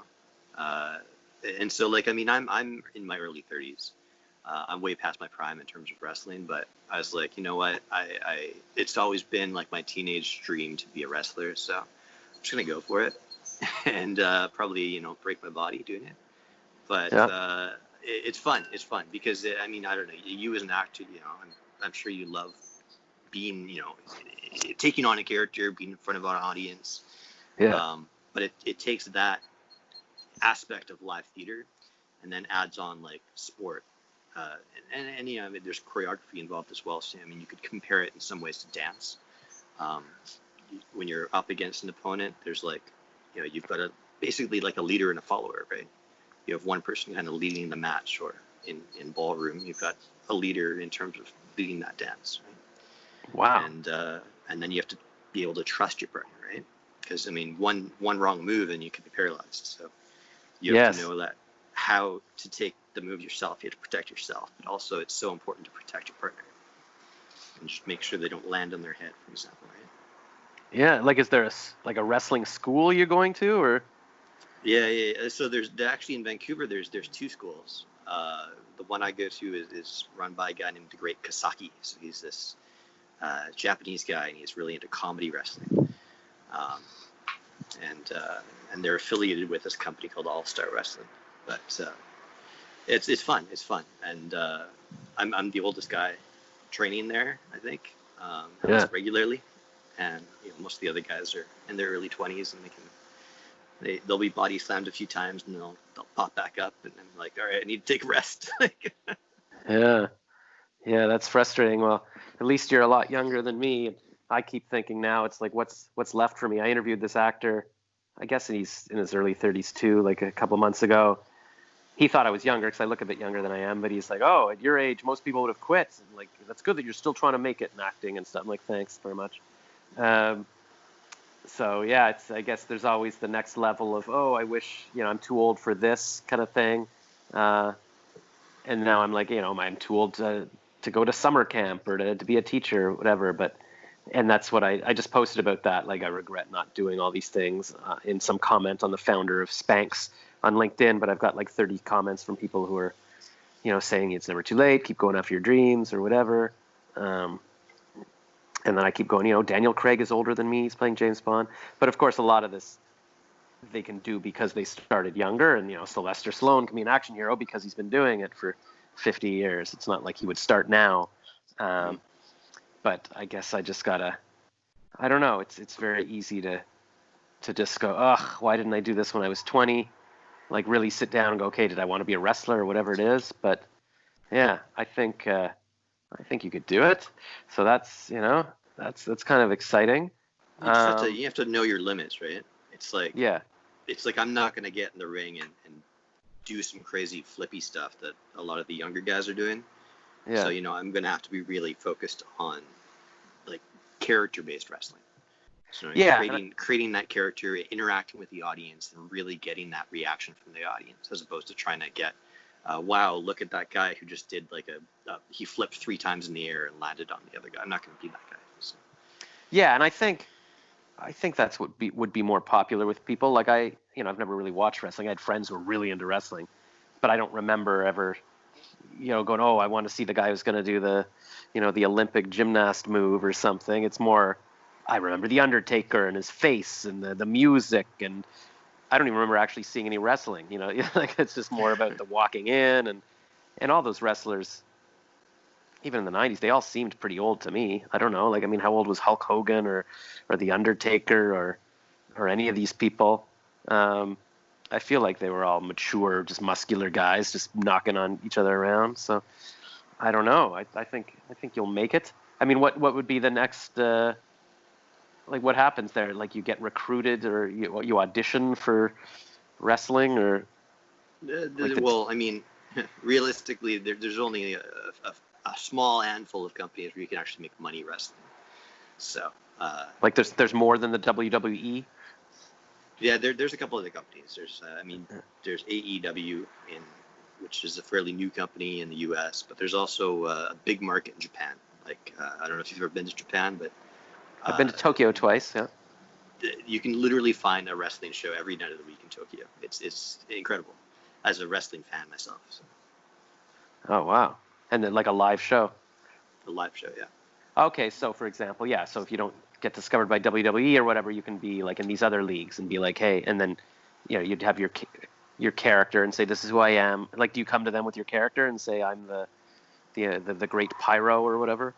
And so like, I mean, I'm in my early 30s. I'm way past my prime in terms of wrestling, but I was like, you know what? It's always been like my teenage dream to be a wrestler. So I'm just going to go for it and probably, break my body doing it. But it's fun. It's fun because, I mean, I don't know, you as an actor, I'm sure you love being, taking on a character, being in front of an audience. Yeah. But it takes that aspect of live theater and then adds on like sport. And I mean, there's choreography involved as well. So, I mean, you could compare it in some ways to dance. When you're up against an opponent, there's like, you've got basically like a leader and a follower, right? You have one person kind of leading the match, or in ballroom, you've got a leader in terms of leading that dance, right? Wow. And then you have to be able to trust your partner, right? Because I mean, one wrong move and you could be paralyzed. So you have to know that how to take the move yourself. You have to protect yourself, but also it's so important to protect your partner and just make sure they don't land on their head, for example, right? Yeah, like is there a wrestling school you're going to, or? Yeah. So there's actually in Vancouver, there's two schools. The one I go to is run by a guy named the Great Kasaki. So he's this Japanese guy, and he's really into comedy wrestling. And they're affiliated with this company called All Star Wrestling. But it's fun. It's fun, and I'm the oldest guy training there, I think, regularly, and most of the other guys are in their early 20s, and they'll be body slammed a few times, and they'll pop back up, and I'm like, all right, I need to take a rest. Yeah, that's frustrating. Well, at least you're a lot younger than me. I keep thinking now it's like what's left for me. I interviewed this actor, I guess he's in his early 30s too, like a couple months ago. He thought I was younger because I look a bit younger than I am, but he's like, oh, at your age, most people would have quit. And like, that's good that you're still trying to make it in acting and stuff. I'm like, thanks very much. So yeah, I guess there's always the next level of, oh, I wish, I'm too old for this kind of thing. And now I'm like, I'm too old to go to summer camp or to be a teacher or whatever. And that's what I just posted about that. Like, I regret not doing all these things in some comment on the founder of Spanx on LinkedIn, but I've got like 30 comments from people who are, saying it's never too late, keep going after your dreams or whatever. And then I keep going, Daniel Craig is older than me. He's playing James Bond. But of course, a lot of this they can do because they started younger. And, Sylvester Stallone can be an action hero because he's been doing it for 50 years. It's not like he would start now. But I guess I just gotta, I don't know. It's very easy to just go, ugh, why didn't I do this when I was 20? Like really sit down and go, okay, did I want to be a wrestler or whatever it is? But yeah, I think you could do it. So that's kind of exciting. You have to know your limits, right? It's like I'm not gonna get in the ring and do some crazy flippy stuff that a lot of the younger guys are doing. Yeah. So I'm gonna have to be really focused on like character-based wrestling. So creating that character, interacting with the audience, and really getting that reaction from the audience, as opposed to trying to get, wow, look at that guy who just did like he flipped 3 times in the air and landed on the other guy. I'm not going to be that guy. So. Yeah, and I think that's what would be more popular with people. Like I've never really watched wrestling. I had friends who were really into wrestling, but I don't remember ever, going, oh, I want to see the guy who's going to do the, the Olympic gymnast move or something. It's more, I remember The Undertaker and his face and the music, and I don't even remember actually seeing any wrestling, like it's just more about the walking in and all those wrestlers, even in the 90s, they all seemed pretty old to me. I don't know. Like, I mean, how old was Hulk Hogan or The Undertaker or any of these people? And I feel like they were all mature, just muscular guys, just knocking on each other around. So I don't know. I think you'll make it. I mean, what would be the next? Like, what happens there? Like, you get recruited, or you audition for wrestling, or like Well, I mean, realistically, there's only a small handful of companies where you can actually make money wrestling. So, like there's more than the WWE. yeah, there's a couple of the companies. There's AEW which is a fairly new company in the U.S., but there's also a big market in Japan. Like, I don't know if you've ever been to Japan, but I've been to Tokyo twice. Yeah. You can literally find a wrestling show every night of the week in Tokyo. It's incredible. As a wrestling fan myself. So. Oh wow! And then like a live show. A live show, yeah. Okay, so for example, yeah. So if you don't get discovered by WWE or whatever, you can be like in these other leagues and be like, hey, and then you'd have your character and say, this is who I am. Like, do you come to them with your character and say, I'm the great Pyro or whatever?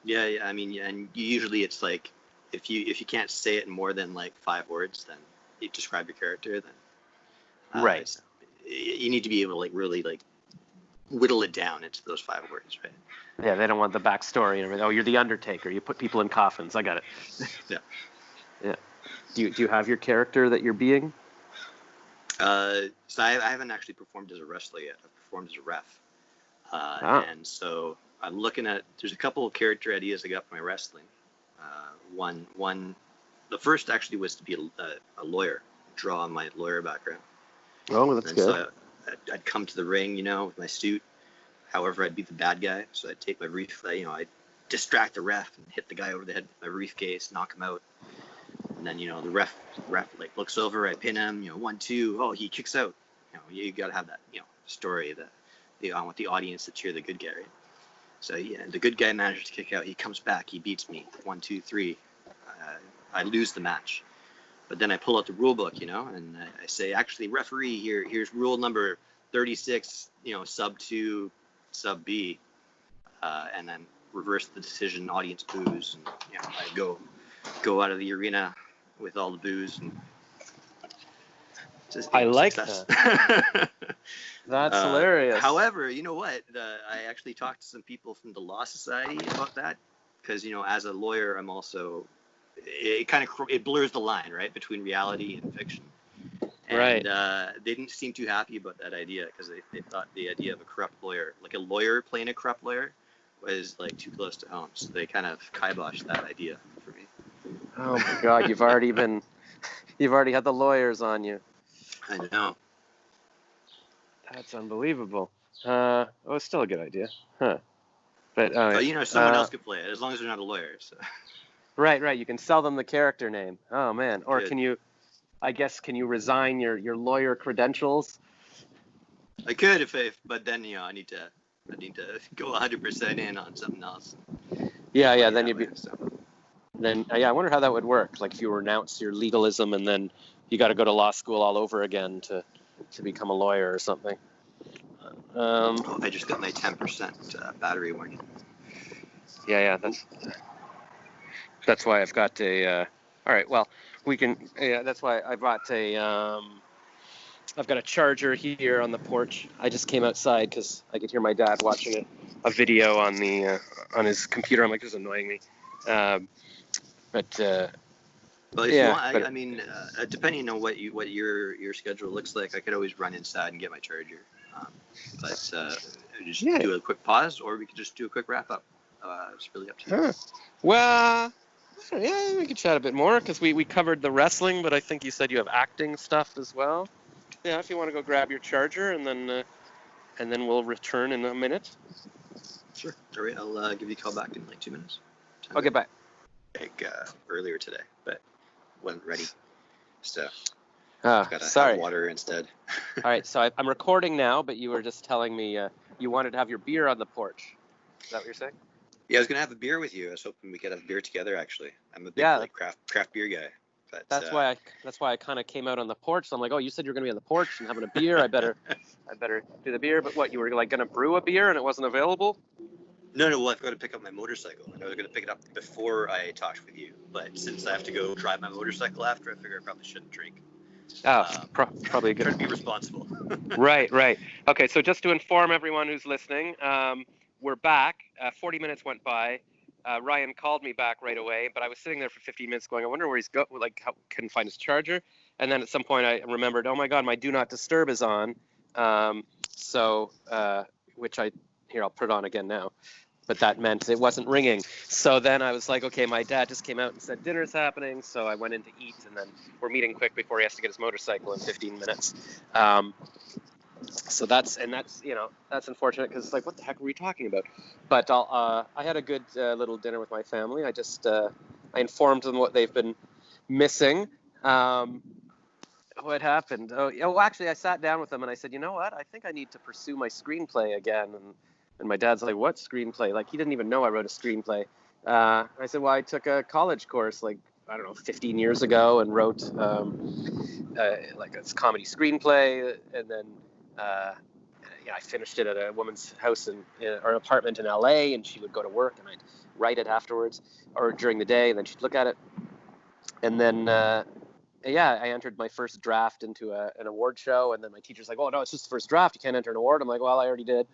Yeah. I mean, yeah, and usually it's like if you can't say it in more than like 5 words, then you describe your character. Then right. You need to be able to like really like whittle it down into those 5 words, right? Yeah, they don't want the backstory and everything. Oh, you're the Undertaker. You put people in coffins. I got it. Yeah. Yeah. Do you have your character that you're being? So I haven't actually performed as a wrestler yet. I've performed as a ref. And so I'm looking at, there's a couple of character ideas I got for my wrestling. The first actually was to be a lawyer, draw on my lawyer background. Oh, that's good. So I'd come to the ring, with my suit. However, I'd be the bad guy. So I'd take my I'd distract the ref and hit the guy over the head with my briefcase, knock him out. And then, the ref like looks over, I pin him, 1, 2, oh, he kicks out. You got to have that, story that I want the audience to cheer the good guy, right? So yeah, the good guy manages to kick out. He comes back, he beats me, 1, 2, 3. I lose the match. But then I pull out the rule book, and I say, actually, referee, here's rule number 36, sub 2, sub B, and then reverse the decision, audience boos, and I go out of the arena with all the booze, and just, I like success. that. That's hilarious. However, you know what? I actually talked to some people from the Law Society about that, because as a lawyer, I'm also it blurs the line, right, between reality and fiction. And, right. They didn't seem too happy about that idea, because they thought the idea of a corrupt lawyer, like a lawyer playing a corrupt lawyer, was like too close to home. So they kind of kiboshed that idea for me. Oh my God, you've already had the lawyers on you. I know. That's unbelievable. It's still a good idea, huh? But someone else could play it as long as they're not a lawyer. So. Right. You can sell them the character name. Oh man. Or Good. can you resign your lawyer credentials? I could but then I need to go 100% in on something else. Yeah. Then you'd be. Then I wonder how that would work. Like if you renounce your legalism and then you got to go to law school all over again to become a lawyer or something. I just got my 10% battery warning. Yeah. That's why I've got a. All right. Well, we can. Yeah. That's why I brought a. I've got a charger here on the porch. I just came outside because I could hear my dad watching a video on on his computer. I'm like, this is annoying me. But if you want, depending on what your schedule looks like, I could always run inside and get my charger. Do a quick pause, or we could just do a quick wrap up. It's really up to you. Huh. Well, yeah, we could chat a bit more because we covered the wrestling, but I think you said you have acting stuff as well. Yeah, if you want to go grab your charger and then we'll return in a minute. Sure. All right, I'll give you a call back in like 2 minutes. Okay, bye. Like earlier today, but wasn't ready. So got to have water instead. All right, so I'm recording now, but you were just telling me you wanted to have your beer on the porch. Is that what you're saying? Yeah, I was gonna have a beer with you. I was hoping we could have beer together. Actually, I'm a big craft beer guy. But, that's why I kind of came out on the porch. So I'm like, oh, you said you're gonna be on the porch and having a beer. I better do the beer. But what, you were like gonna brew a beer and it wasn't available? No. Well, I've got to pick up my motorcycle, and I was gonna pick it up before I talked with you. But since I have to go drive my motorcycle after, I figure I probably shouldn't drink. Probably Try to good. be responsible. Right. Okay, so just to inform everyone who's listening, we're back. 40 minutes went by. Ryan called me back right away, but I was sitting there for 15 minutes going, I wonder where he's go. Like, how couldn't find his charger. And then at some point I remembered, oh my God, my do not disturb is on. Which I'll put it on again now. But that meant it wasn't ringing. So then I was like, okay, my dad just came out and said dinner's happening. So I went in to eat, and then we're meeting quick before he has to get his motorcycle in 15 minutes. So that's unfortunate because it's like, what the heck were we talking about? But I had a good little dinner with my family. I informed them what they've been missing. What happened? Actually, I sat down with them and I said, you know what? I think I need to pursue my screenplay again. And my dad's like, what screenplay? Like, he didn't even know I wrote a screenplay. I said, well, I took a college course, like, I don't know, 15 years ago and wrote like a comedy screenplay. And then I finished it at a woman's house or apartment in LA, and she would go to work and I'd write it afterwards or during the day, and then she'd look at it. And then, I entered my first draft into an award show, and then my teacher's like, oh, no, it's just the first draft. You can't enter an award. I'm like, well, I already did.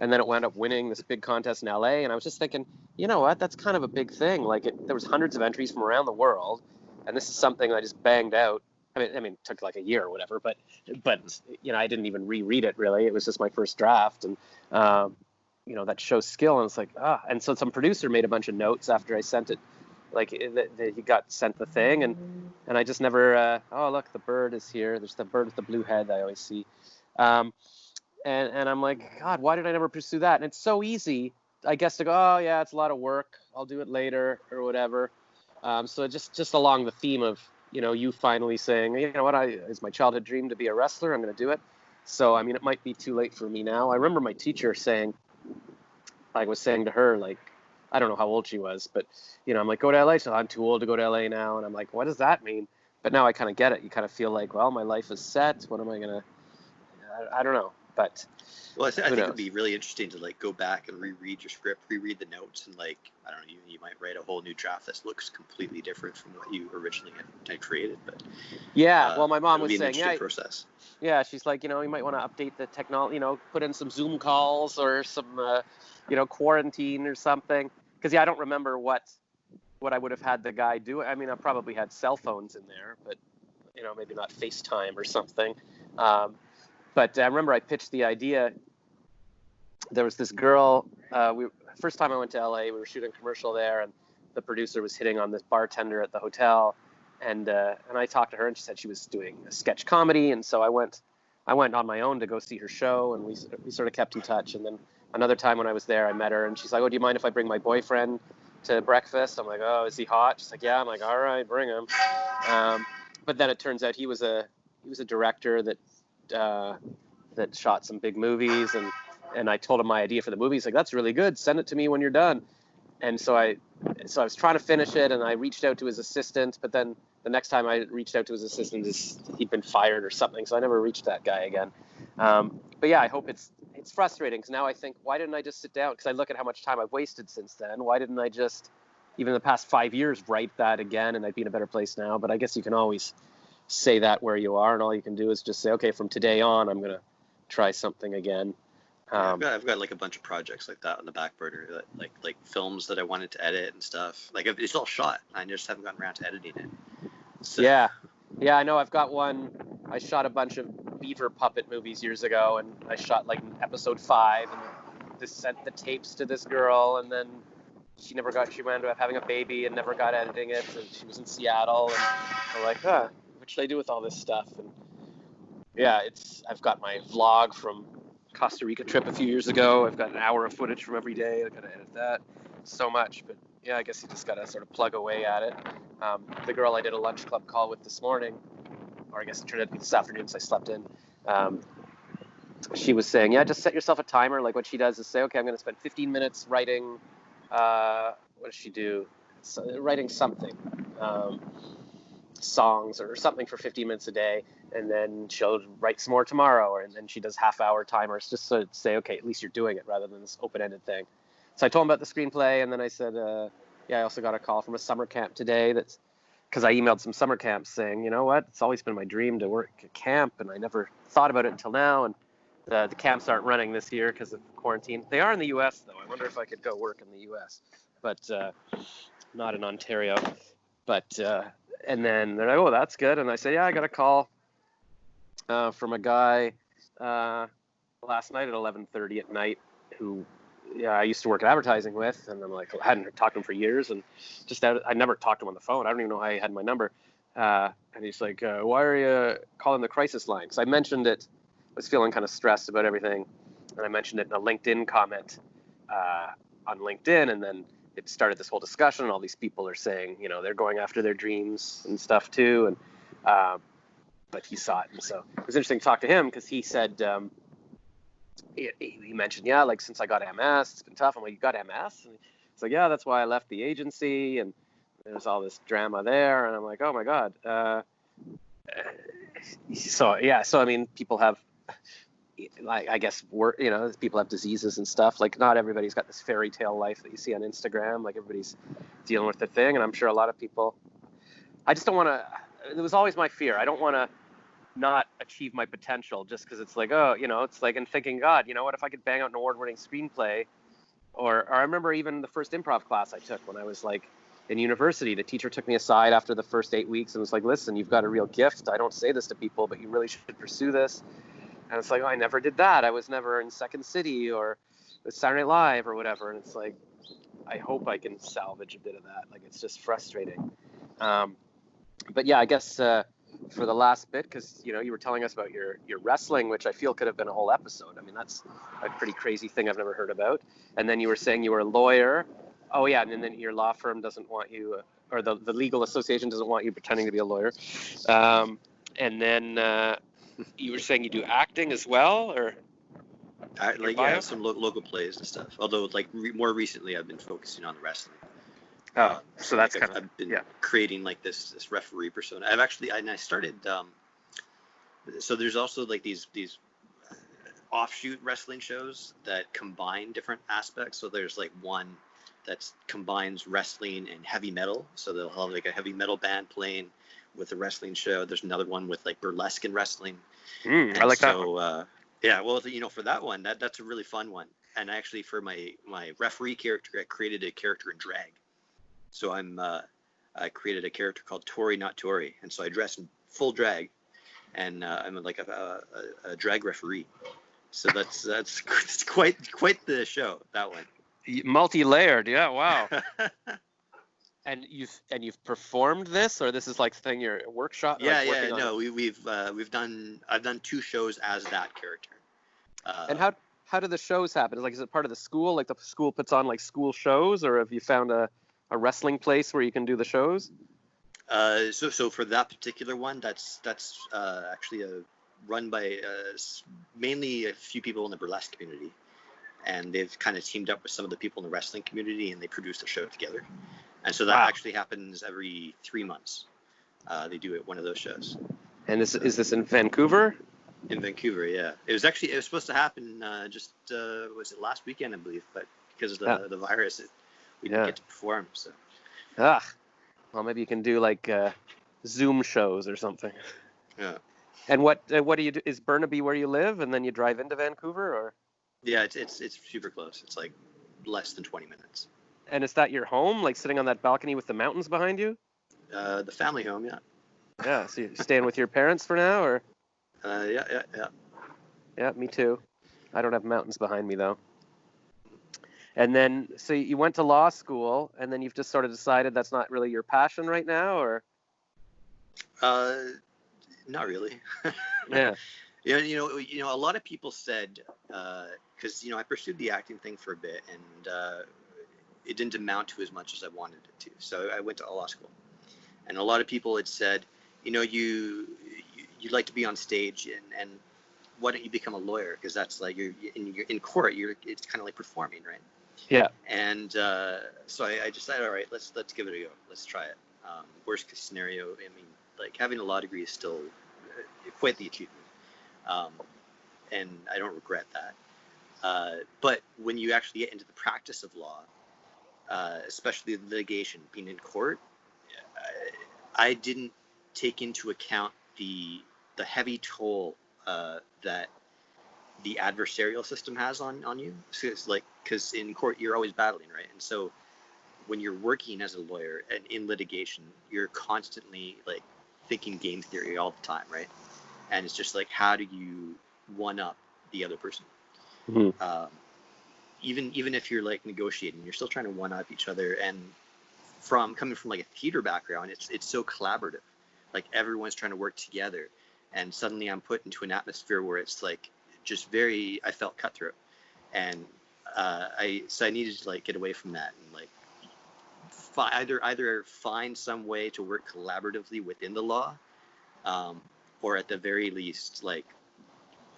And then it wound up winning this big contest in LA, and I was just thinking, you know what? That's kind of a big thing. Like, there was hundreds of entries from around the world, and this is something I just banged out. I mean, it took like a year or whatever, but I didn't even reread it really. It was just my first draft, and that shows skill. And it's like, and so some producer made a bunch of notes after I sent it. Like he got sent the thing, and I just never. Oh, look, the bird is here. There's the bird with the blue head I always see, and I'm like, God, why did I never pursue that? And it's so easy, I guess, to go, oh yeah, it's a lot of work. I'll do it later or whatever. So just along the theme of you finally saying, you know what, it's my childhood dream to be a wrestler. I'm going to do it. So I mean, it might be too late for me now. I remember my teacher saying, I was saying to her, like, I don't know how old she was, but, I'm like, go to LA. So I'm too old to go to LA now. And I'm like, what does that mean? But now I kind of get it. You kind of feel like, well, my life is set. What am I going to, I don't know. But well, I think it'd be really interesting to like go back and reread your script, reread the notes, and like, I don't know, you might write a whole new draft that looks completely different from what you originally had created. But yeah, well, my mom was saying, process. Yeah, she's like, you might want to update the technology, put in some Zoom calls or some, quarantine or something. Because I don't remember what I would have had the guy do. I mean, I probably had cell phones in there, but maybe not FaceTime or something. But I remember I pitched the idea. There was this girl. First time I went to LA, we were shooting a commercial there, and the producer was hitting on this bartender at the hotel, and I talked to her, and she said she was doing a sketch comedy, and so I went on my own to go see her show, and we sort of kept in touch. And then another time when I was there, I met her, and she's like, oh, do you mind if I bring my boyfriend to breakfast? I'm like, oh, is he hot? She's like, yeah. I'm like, all right, bring him. But then it turns out he was a director that shot some big movies, and I told him my idea for the movie. He's like, that's really good. Send it to me when you're done. And so I was trying to finish it, and I reached out to his assistant, but then the next time I reached out to his assistant, he'd been fired or something, so I never reached that guy again. But yeah, I hope it's frustrating, because now I think, why didn't I just sit down? Because I look at how much time I've wasted since then. Why didn't I just, even the past 5 years, write that again, and I'd be in a better place now? But I guess you can always say that where you are, and all you can do is just say, okay, from today on, I'm going to try something again. I've got like a bunch of projects like that on the back burner, like films that I wanted to edit and stuff. Like, it's all shot. I just haven't gotten around to editing it. So. Yeah, I know. I've got one. I shot a bunch of beaver puppet movies years ago, and I shot like episode 5, and just sent the tapes to this girl, and then she wound up having a baby and never got editing it. And she was in Seattle, and I'm like, what should I do with all this stuff? And yeah, I've got my vlog from Costa Rica trip a few years ago. I've got an hour of footage from every day. I've got to edit that. So much, but yeah, I guess you just got to sort of plug away at it. The girl I did a lunch club call with this morning, or I guess it turned out to be this afternoon, so I slept in. She was saying, yeah, just set yourself a timer. Like, what she does is say, okay, I'm going to spend 15 minutes writing, what does she do? Writing something, songs or something for 15 minutes a day. And then she'll write some more tomorrow, and then she does half-hour timers just to say, okay, at least you're doing it rather than this open-ended thing. So I told him about the screenplay, and then I said, I also got a call from a summer camp today that's because I emailed some summer camps saying, you know what, it's always been my dream to work at camp, and I never thought about it until now. And the camps aren't running this year because of quarantine. They are in the U.S. though. I wonder if I could go work in the U.S., but not in Ontario. But and then they're like, oh, that's good. And I say, yeah, I got a call from a guy last night at 11:30 at night who I used to work at advertising with, and I'm like, I hadn't talked to him for years, and I never talked to him on the phone. I don't even know how he had my number. And he's like, why are you calling the crisis line? Because I mentioned it, was feeling kind of stressed about everything, and I mentioned it in a LinkedIn comment on LinkedIn, and then it started this whole discussion, and all these people are saying, they're going after their dreams and stuff too, and but he saw it, and so it was interesting to talk to him because he said, he mentioned, like since I got MS, it's been tough. I'm like, you got MS? And he's like, yeah, that's why I left the agency, and there's all this drama there, and I'm like, oh my God. So I mean, people have, like, I guess, people have diseases and stuff. Like, not everybody's got this fairy tale life that you see on Instagram. Like, everybody's dealing with their thing, and I'm sure a lot of people. I just don't want to. It was always my fear. I don't want to not achieve my potential just because it's like, it's like, and thinking, God, what if I could bang out an award-winning screenplay? Or I remember even the first improv class I took when I was like in university, the teacher took me aside after the first 8 weeks and was like, listen, you've got a real gift. I don't say this to people, but you really should pursue this. And it's like, I never did that. I was never in Second City or with Saturday Night Live or whatever. And it's like, I hope I can salvage a bit of that. Like, it's just frustrating. But yeah, I guess for the last bit, because you were telling us about your wrestling, which I feel could have been a whole episode. I mean, that's a pretty crazy thing I've never heard about. And then you were saying you were a lawyer. Oh yeah, and then your law firm doesn't want you, or the legal association doesn't want you pretending to be a lawyer. And then you were saying you do acting as well, or some local plays and stuff. Although more recently, I've been focusing on the wrestling. So that's kind of, I've been creating like this referee persona. I started. So there's also like these offshoot wrestling shows that combine different aspects. So there's like one that combines wrestling and heavy metal. So they'll have like a heavy metal band playing with a wrestling show. There's another one with like burlesque and wrestling. I like that one. For that one, that's a really fun one. And actually, for my referee character, I created a character in drag. So I created a character called Tori Not Tori, and so I dress in full drag, and I'm like a drag referee. So that's quite the show, that one. Multi-layered, yeah, wow. And you've performed this, or this is like thing you're workshop? I've done 2 shows as that character. And how do the shows happen? Is it part of the school? Like the school puts on like school shows, or have you found a wrestling place where you can do the shows? So for that particular one, that's actually run by mainly a few people in the burlesque community, and they've kind of teamed up with some of the people in the wrestling community, and they produce a show together. And so that actually happens every 3 months. They do one of those shows. And is this in Vancouver? In Vancouver, yeah. It was supposed to happen was it last weekend, I believe, but because of the virus, we didn't get to perform. So. Well, maybe you can do like Zoom shows or something. Yeah. And what do you do? Is Burnaby where you live, and then you drive into Vancouver, or? Yeah, it's super close. It's like less than 20 minutes. And is that your home, like sitting on that balcony with the mountains behind you? The family home, yeah. Yeah, so you're staying with your parents for now, or? Yeah. Yeah, me too. I don't have mountains behind me, though. And then, so you went to law school, and then you've just sort of decided that's not really your passion right now, or? Not really. Yeah. Yeah, a lot of people said, because I pursued the acting thing for a bit, and it didn't amount to as much as I wanted it to. So I went to law school, and a lot of people had said, you'd like to be on stage, and why don't you become a lawyer? Because that's like you're in court. It's kind of like performing, right? Yeah. And so I decided, all right, let's give it a go. Let's try it. Worst case scenario, I mean, like having a law degree is still quite the achievement, and I don't regret that. But when you actually get into the practice of law, especially litigation, being in court, I didn't take into account the heavy toll that the adversarial system has on you. So it's like, because in court you're always battling, right? And so when you're working as a lawyer and in litigation, you're constantly like thinking game theory all the time, right? And it's just like, how do you one up the other person? Mm-hmm. Even if you're like negotiating, you're still trying to one up each other. And coming from like a theater background, it's so collaborative. Like everyone's trying to work together, and suddenly I'm put into an atmosphere where it's like just I felt cutthroat, and I needed to like get away from that and like either find some way to work collaboratively within the law, or at the very least like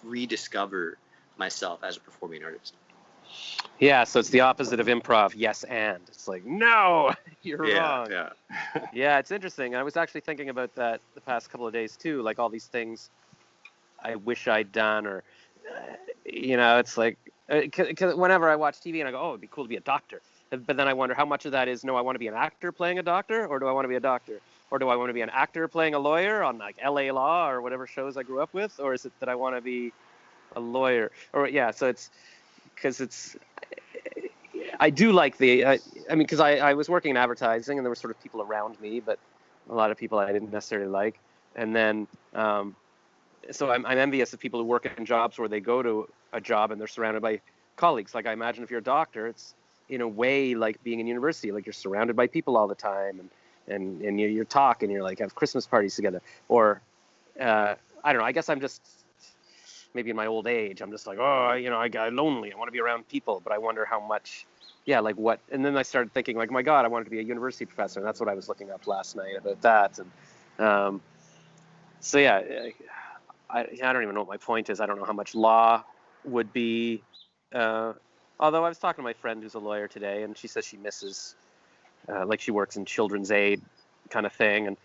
rediscover myself as a performing artist. Yeah, so it's the opposite of improv. Yes, and it's like, no, you're wrong. Yeah. Yeah, it's interesting. I was actually thinking about that the past couple of days too. Like all these things I wish I'd done, or it's like, cause whenever I watch TV and I go, oh, it'd be cool to be a doctor, but then I wonder how much of that is, no, I want to be an actor playing a doctor, or do I want to be a doctor, or do I want to be an actor playing a lawyer on like LA Law or whatever shows I grew up with, or is it that I want to be a lawyer? Or yeah, so it's because I do like because I was working in advertising and there were sort of people around me, but a lot of people I didn't necessarily like. And then, so I'm envious of people who work in jobs where they go to a job and they're surrounded by colleagues. Like I imagine if you're a doctor, it's in a way like being in university, like you're surrounded by people all the time, and you're talk and you're like have Christmas parties together. Or I don't know. I guess I'm just maybe in my old age, I'm just like, oh, I got lonely. I want to be around people, but I wonder how much. Yeah, like what? And then I started thinking, like, my God, I wanted to be a university professor, and that's what I was looking up last night about that. And so yeah, I don't even know what my point is. I don't know how much law would be. Although I was talking to my friend who's a lawyer today, and she says she misses, like she works in children's aid kind of thing, and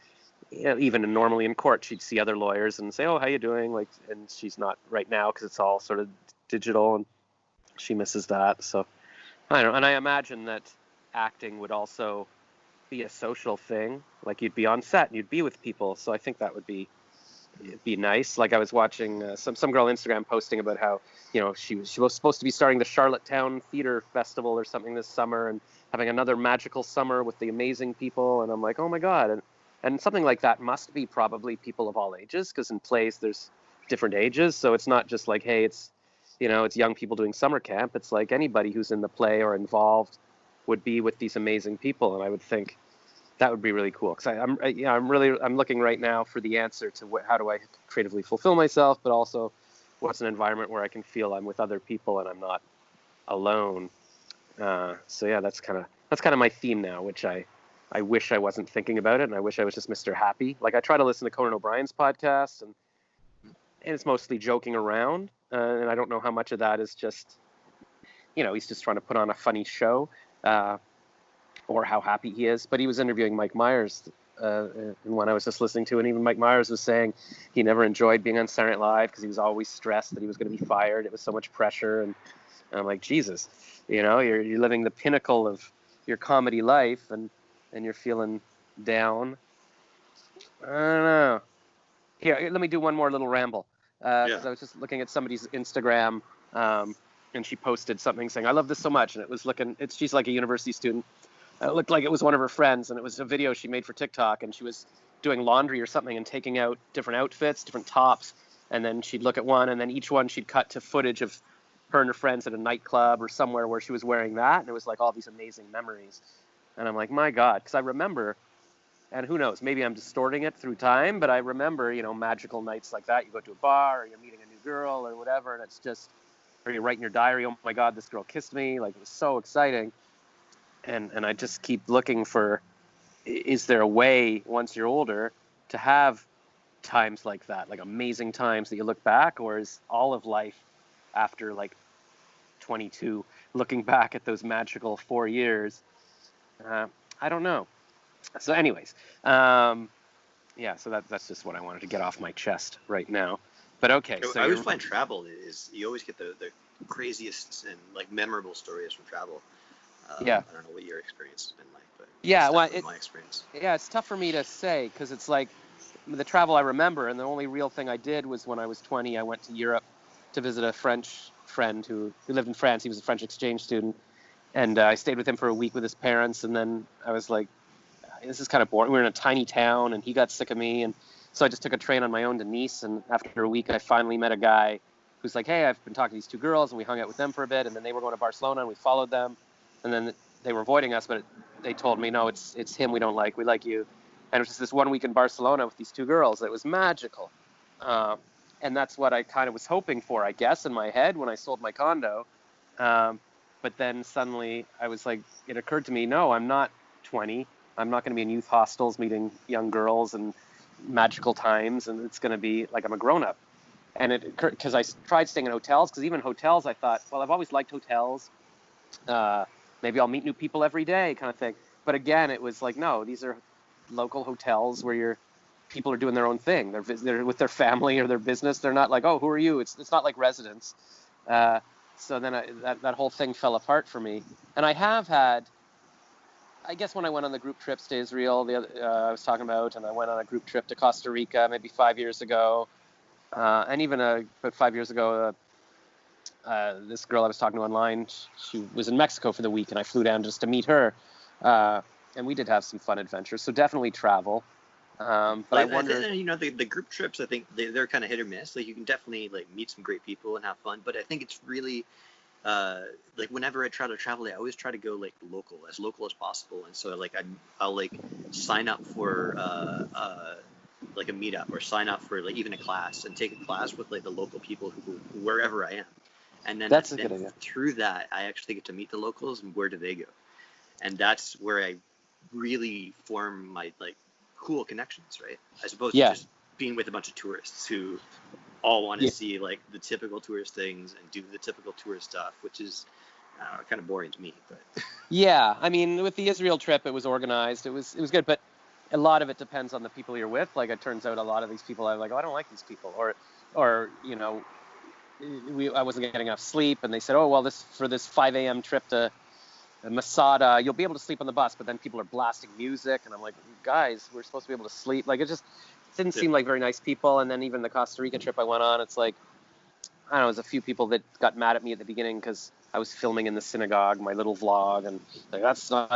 even normally in court, she'd see other lawyers and say, "Oh, how you doing?" Like, and she's not right now because it's all sort of digital, and she misses that. So I don't know. And I imagine that acting would also be a social thing. Like you'd be on set and you'd be with people. So I think that would be nice. Like I was watching some girl on Instagram posting about how she was supposed to be starting the Charlottetown Theater Festival or something this summer and having another magical summer with the amazing people. And I'm like, oh my God. And something like that must be probably people of all ages, because in plays there's different ages. So it's not just like, hey, it's young people doing summer camp. It's like anybody who's in the play or involved would be with these amazing people. And I would think that would be really cool, because I'm looking right now for the answer to how do I creatively fulfill myself, but also what's an environment where I can feel I'm with other people and I'm not alone. So yeah, that's kind of my theme now, which I wish I wasn't thinking about it, and I wish I was just Mr. Happy. Like I try to listen to Conan O'Brien's podcast, and it's mostly joking around, and I don't know how much of that is just, he's just trying to put on a funny show, or how happy he is. But he was interviewing Mike Myers in one I was just listening to, and even Mike Myers was saying he never enjoyed being on Saturday Night Live because he was always stressed that he was going to be fired. It was so much pressure, and I'm like, Jesus, you're living the pinnacle of your comedy life, and you're feeling down. I don't know. Here, let me do one more little ramble, because I was just looking at somebody's Instagram, and she posted something saying, "I love this so much," and she's like a university student. It looked like it was one of her friends, and it was a video she made for TikTok, and she was doing laundry or something and taking out different outfits, different tops, and then she'd look at one, and then each one she'd cut to footage of her and her friends at a nightclub or somewhere where she was wearing that, and it was like all these amazing memories. And I'm like, my God, because I remember, and who knows, maybe I'm distorting it through time, but I remember, magical nights like that. You go to a bar, or you're meeting a new girl or whatever, and it's just, or you write in your diary, oh my God, this girl kissed me. Like, it was so exciting. And I just keep looking for, is there a way once you're older to have times like that, like amazing times that you look back, or is all of life after like 22 looking back at those magical 4 years? I don't know. So anyways, yeah, so that's just what I wanted to get off my chest right now. But okay, so I always find travel is, you always get the craziest and like memorable stories from travel. Yeah. I don't know what your experience has been like, but Yeah, that's well, definitely my experience. yeah, it's tough for me to say because it's like the travel I remember, and the only real thing I did was when I was 20, I went to Europe to visit a French friend who lived in France. He was a French exchange student, and I stayed with him for a week with his parents, and then I was like, this is kind of boring. We were in a tiny town, and he got sick of me, and so I just took a train on my own to Nice, and after a week, I finally met a guy who's like, hey, I've been talking to these two girls, and we hung out with them for a bit, and then they were going to Barcelona, and we followed them, and then they were avoiding us, but they told me, no, it's him we don't like, we like you. And it was just this 1 week in Barcelona with these two girls. It was magical. And that's what I kind of was hoping for, I guess, in my head when I sold my condo. But then suddenly I was like, it occurred to me, no, I'm not 20. I'm not going to be in youth hostels meeting young girls and magical times. And it's going to be like I'm a grown up. And it occurred because I tried staying in hotels, because even hotels, I thought, well, I've always liked hotels. Maybe I'll meet new people every day kind of thing. But again, it was like, no, these are local hotels where people are doing their own thing. They're with their family or their business. They're not like, oh, who are you? It's not like residence. So then that whole thing fell apart for me. And I have had, I guess when I went on the group trips to Israel, I was talking about, and I went on a group trip to Costa Rica maybe 5 years ago. And even about 5 years ago, this girl I was talking to online, she was in Mexico for the week, and I flew down just to meet her. And we did have some fun adventures. So definitely travel. But I wonder, the group trips, I think they're kind of hit or miss. Like you can definitely like meet some great people and have fun, but I think it's really like whenever I try to travel, I always try to go like as local as possible. And so like I'll like sign up for like a meetup or sign up for like even a class and take a class with like the local people who wherever I am. And then that's a good idea. Through that, I actually get to meet the locals and where do they go. And that's where I really form my like cool connections, right? As opposed to just being with a bunch of tourists who all want to see like the typical tourist things and do the typical tourist stuff, which is kind of boring to me. But yeah, I mean, with the Israel trip, it was organized. It was good, but a lot of it depends on the people you're with. Like it turns out a lot of these people are like, oh, I don't like these people, or you know, I wasn't getting enough sleep, and they said, oh, well, for this 5 a.m. trip to Masada, you'll be able to sleep on the bus, but then people are blasting music, and I'm like, guys, we're supposed to be able to sleep. Like it didn't seem like very nice people. And then even the Costa Rica trip I went on, it's like, I don't know, there's a few people that got mad at me at the beginning because I was filming in the synagogue, my little vlog, and like it's not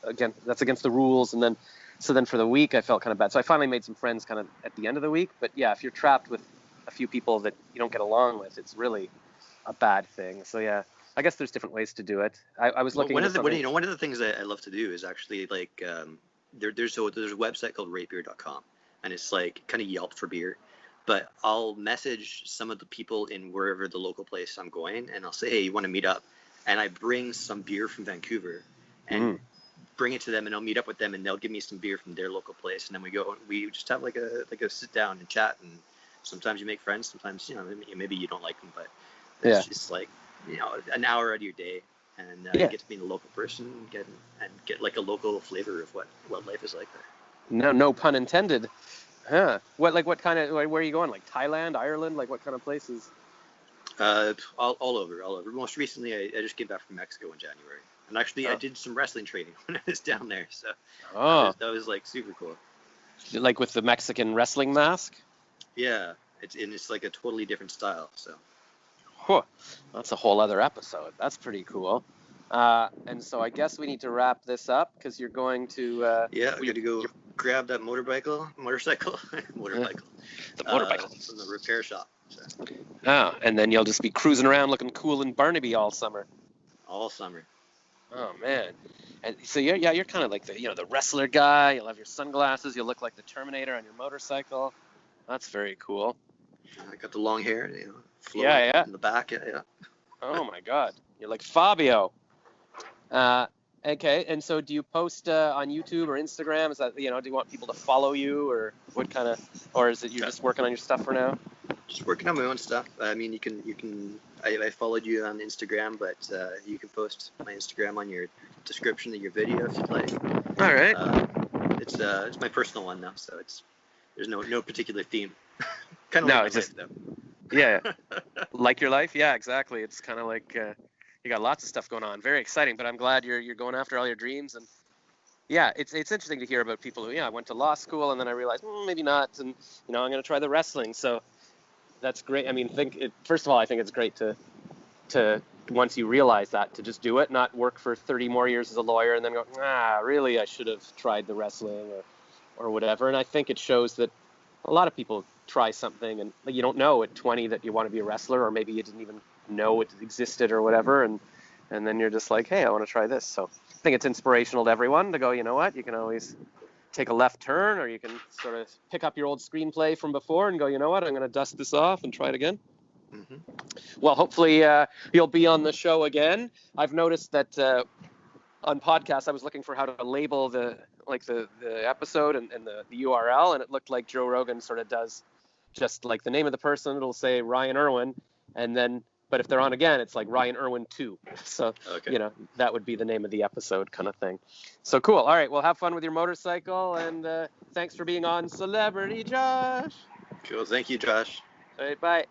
again, that's against the rules. And then so then for the week I felt kind of bad. So I finally made some friends kind of at the end of the week. But yeah, if you're trapped with a few people that you don't get along with, it's really a bad thing. So yeah, I guess there's different ways to do it. I was looking one at of the things that I love to do is actually like there's a website called ratebeer.com, and it's like kind of Yelp for beer. But I'll message some of the people in wherever the local place I'm going, and I'll say, hey, you want to meet up? And I bring some beer from Vancouver and bring it to them, and I'll meet up with them, and they'll give me some beer from their local place, and then we just have like a sit down and chat, and sometimes you make friends, sometimes maybe you don't like them, but it's just like an hour out of your day, and you get to meet a local person, get like a local flavor of what life is like there. No pun intended. Huh. What kind of, where are you going? Like Thailand, Ireland? Like what kind of places? All over. Most recently, I just came back from Mexico in January. And actually, I did some wrestling training when I was down there. So that was like super cool. Like with the Mexican wrestling mask? Yeah. It's like a totally different style. So. Huh. That's a whole other episode. That's pretty cool. And so I guess we need to wrap this up because you're going to... I'm going to go grab that motorcycle. The motorbike. From the repair shop. So. Oh, and then you'll just be cruising around looking cool in Barnaby all summer. All summer. Oh, man. And so you're kind of like the wrestler guy. You'll have your sunglasses. You'll look like the Terminator on your motorcycle. That's very cool. I got the long hair, flowing in the back. Yeah. Oh, my God. You're like Fabio. Okay, and so do you post on YouTube or Instagram? Is that, do you want people to follow you, or what kind of, or is it you're just working on your stuff for now? Just working on my own stuff. I mean, I followed you on Instagram, but you can post my Instagram on your description of your video if you'd like. All right. It's my personal one now, so there's no particular theme. Kind of no, like it's just life, though. Yeah. Like your life? Yeah, exactly. It's kind of like You got lots of stuff going on. Very exciting, but I'm glad you're going after all your dreams. And yeah, it's interesting to hear about people who, I went to law school and then I realized maybe not, and I'm going to try the wrestling. So that's great. I mean, first of all, I think it's great to once you realize that, to just do it, not work for 30 more years as a lawyer and then go, really, I should have tried the wrestling or whatever. And I think it shows that a lot of people try something and you don't know at 20 that you want to be a wrestler, or maybe you didn't even know it existed or whatever, and then you're just like, hey, I want to try this. So I think it's inspirational to everyone to go, you know what, you can always take a left turn, or you can sort of pick up your old screenplay from before and go, you know what, I'm going to dust this off and try it again. Mm-hmm. Well, hopefully you'll be on the show again. I've noticed that on podcasts, I was looking for how to label the episode and the URL, and it looked like Joe Rogan sort of does just like the name of the person. It'll say Ryan Erwin, and then, but if they're on again, it's like Ryan Erwin 2. So, okay. That would be the name of the episode kind of thing. So cool. All right. Well, have fun with your motorcycle, and thanks for being on Celebrity Josh. Cool. Thank you, Josh. All right. Bye.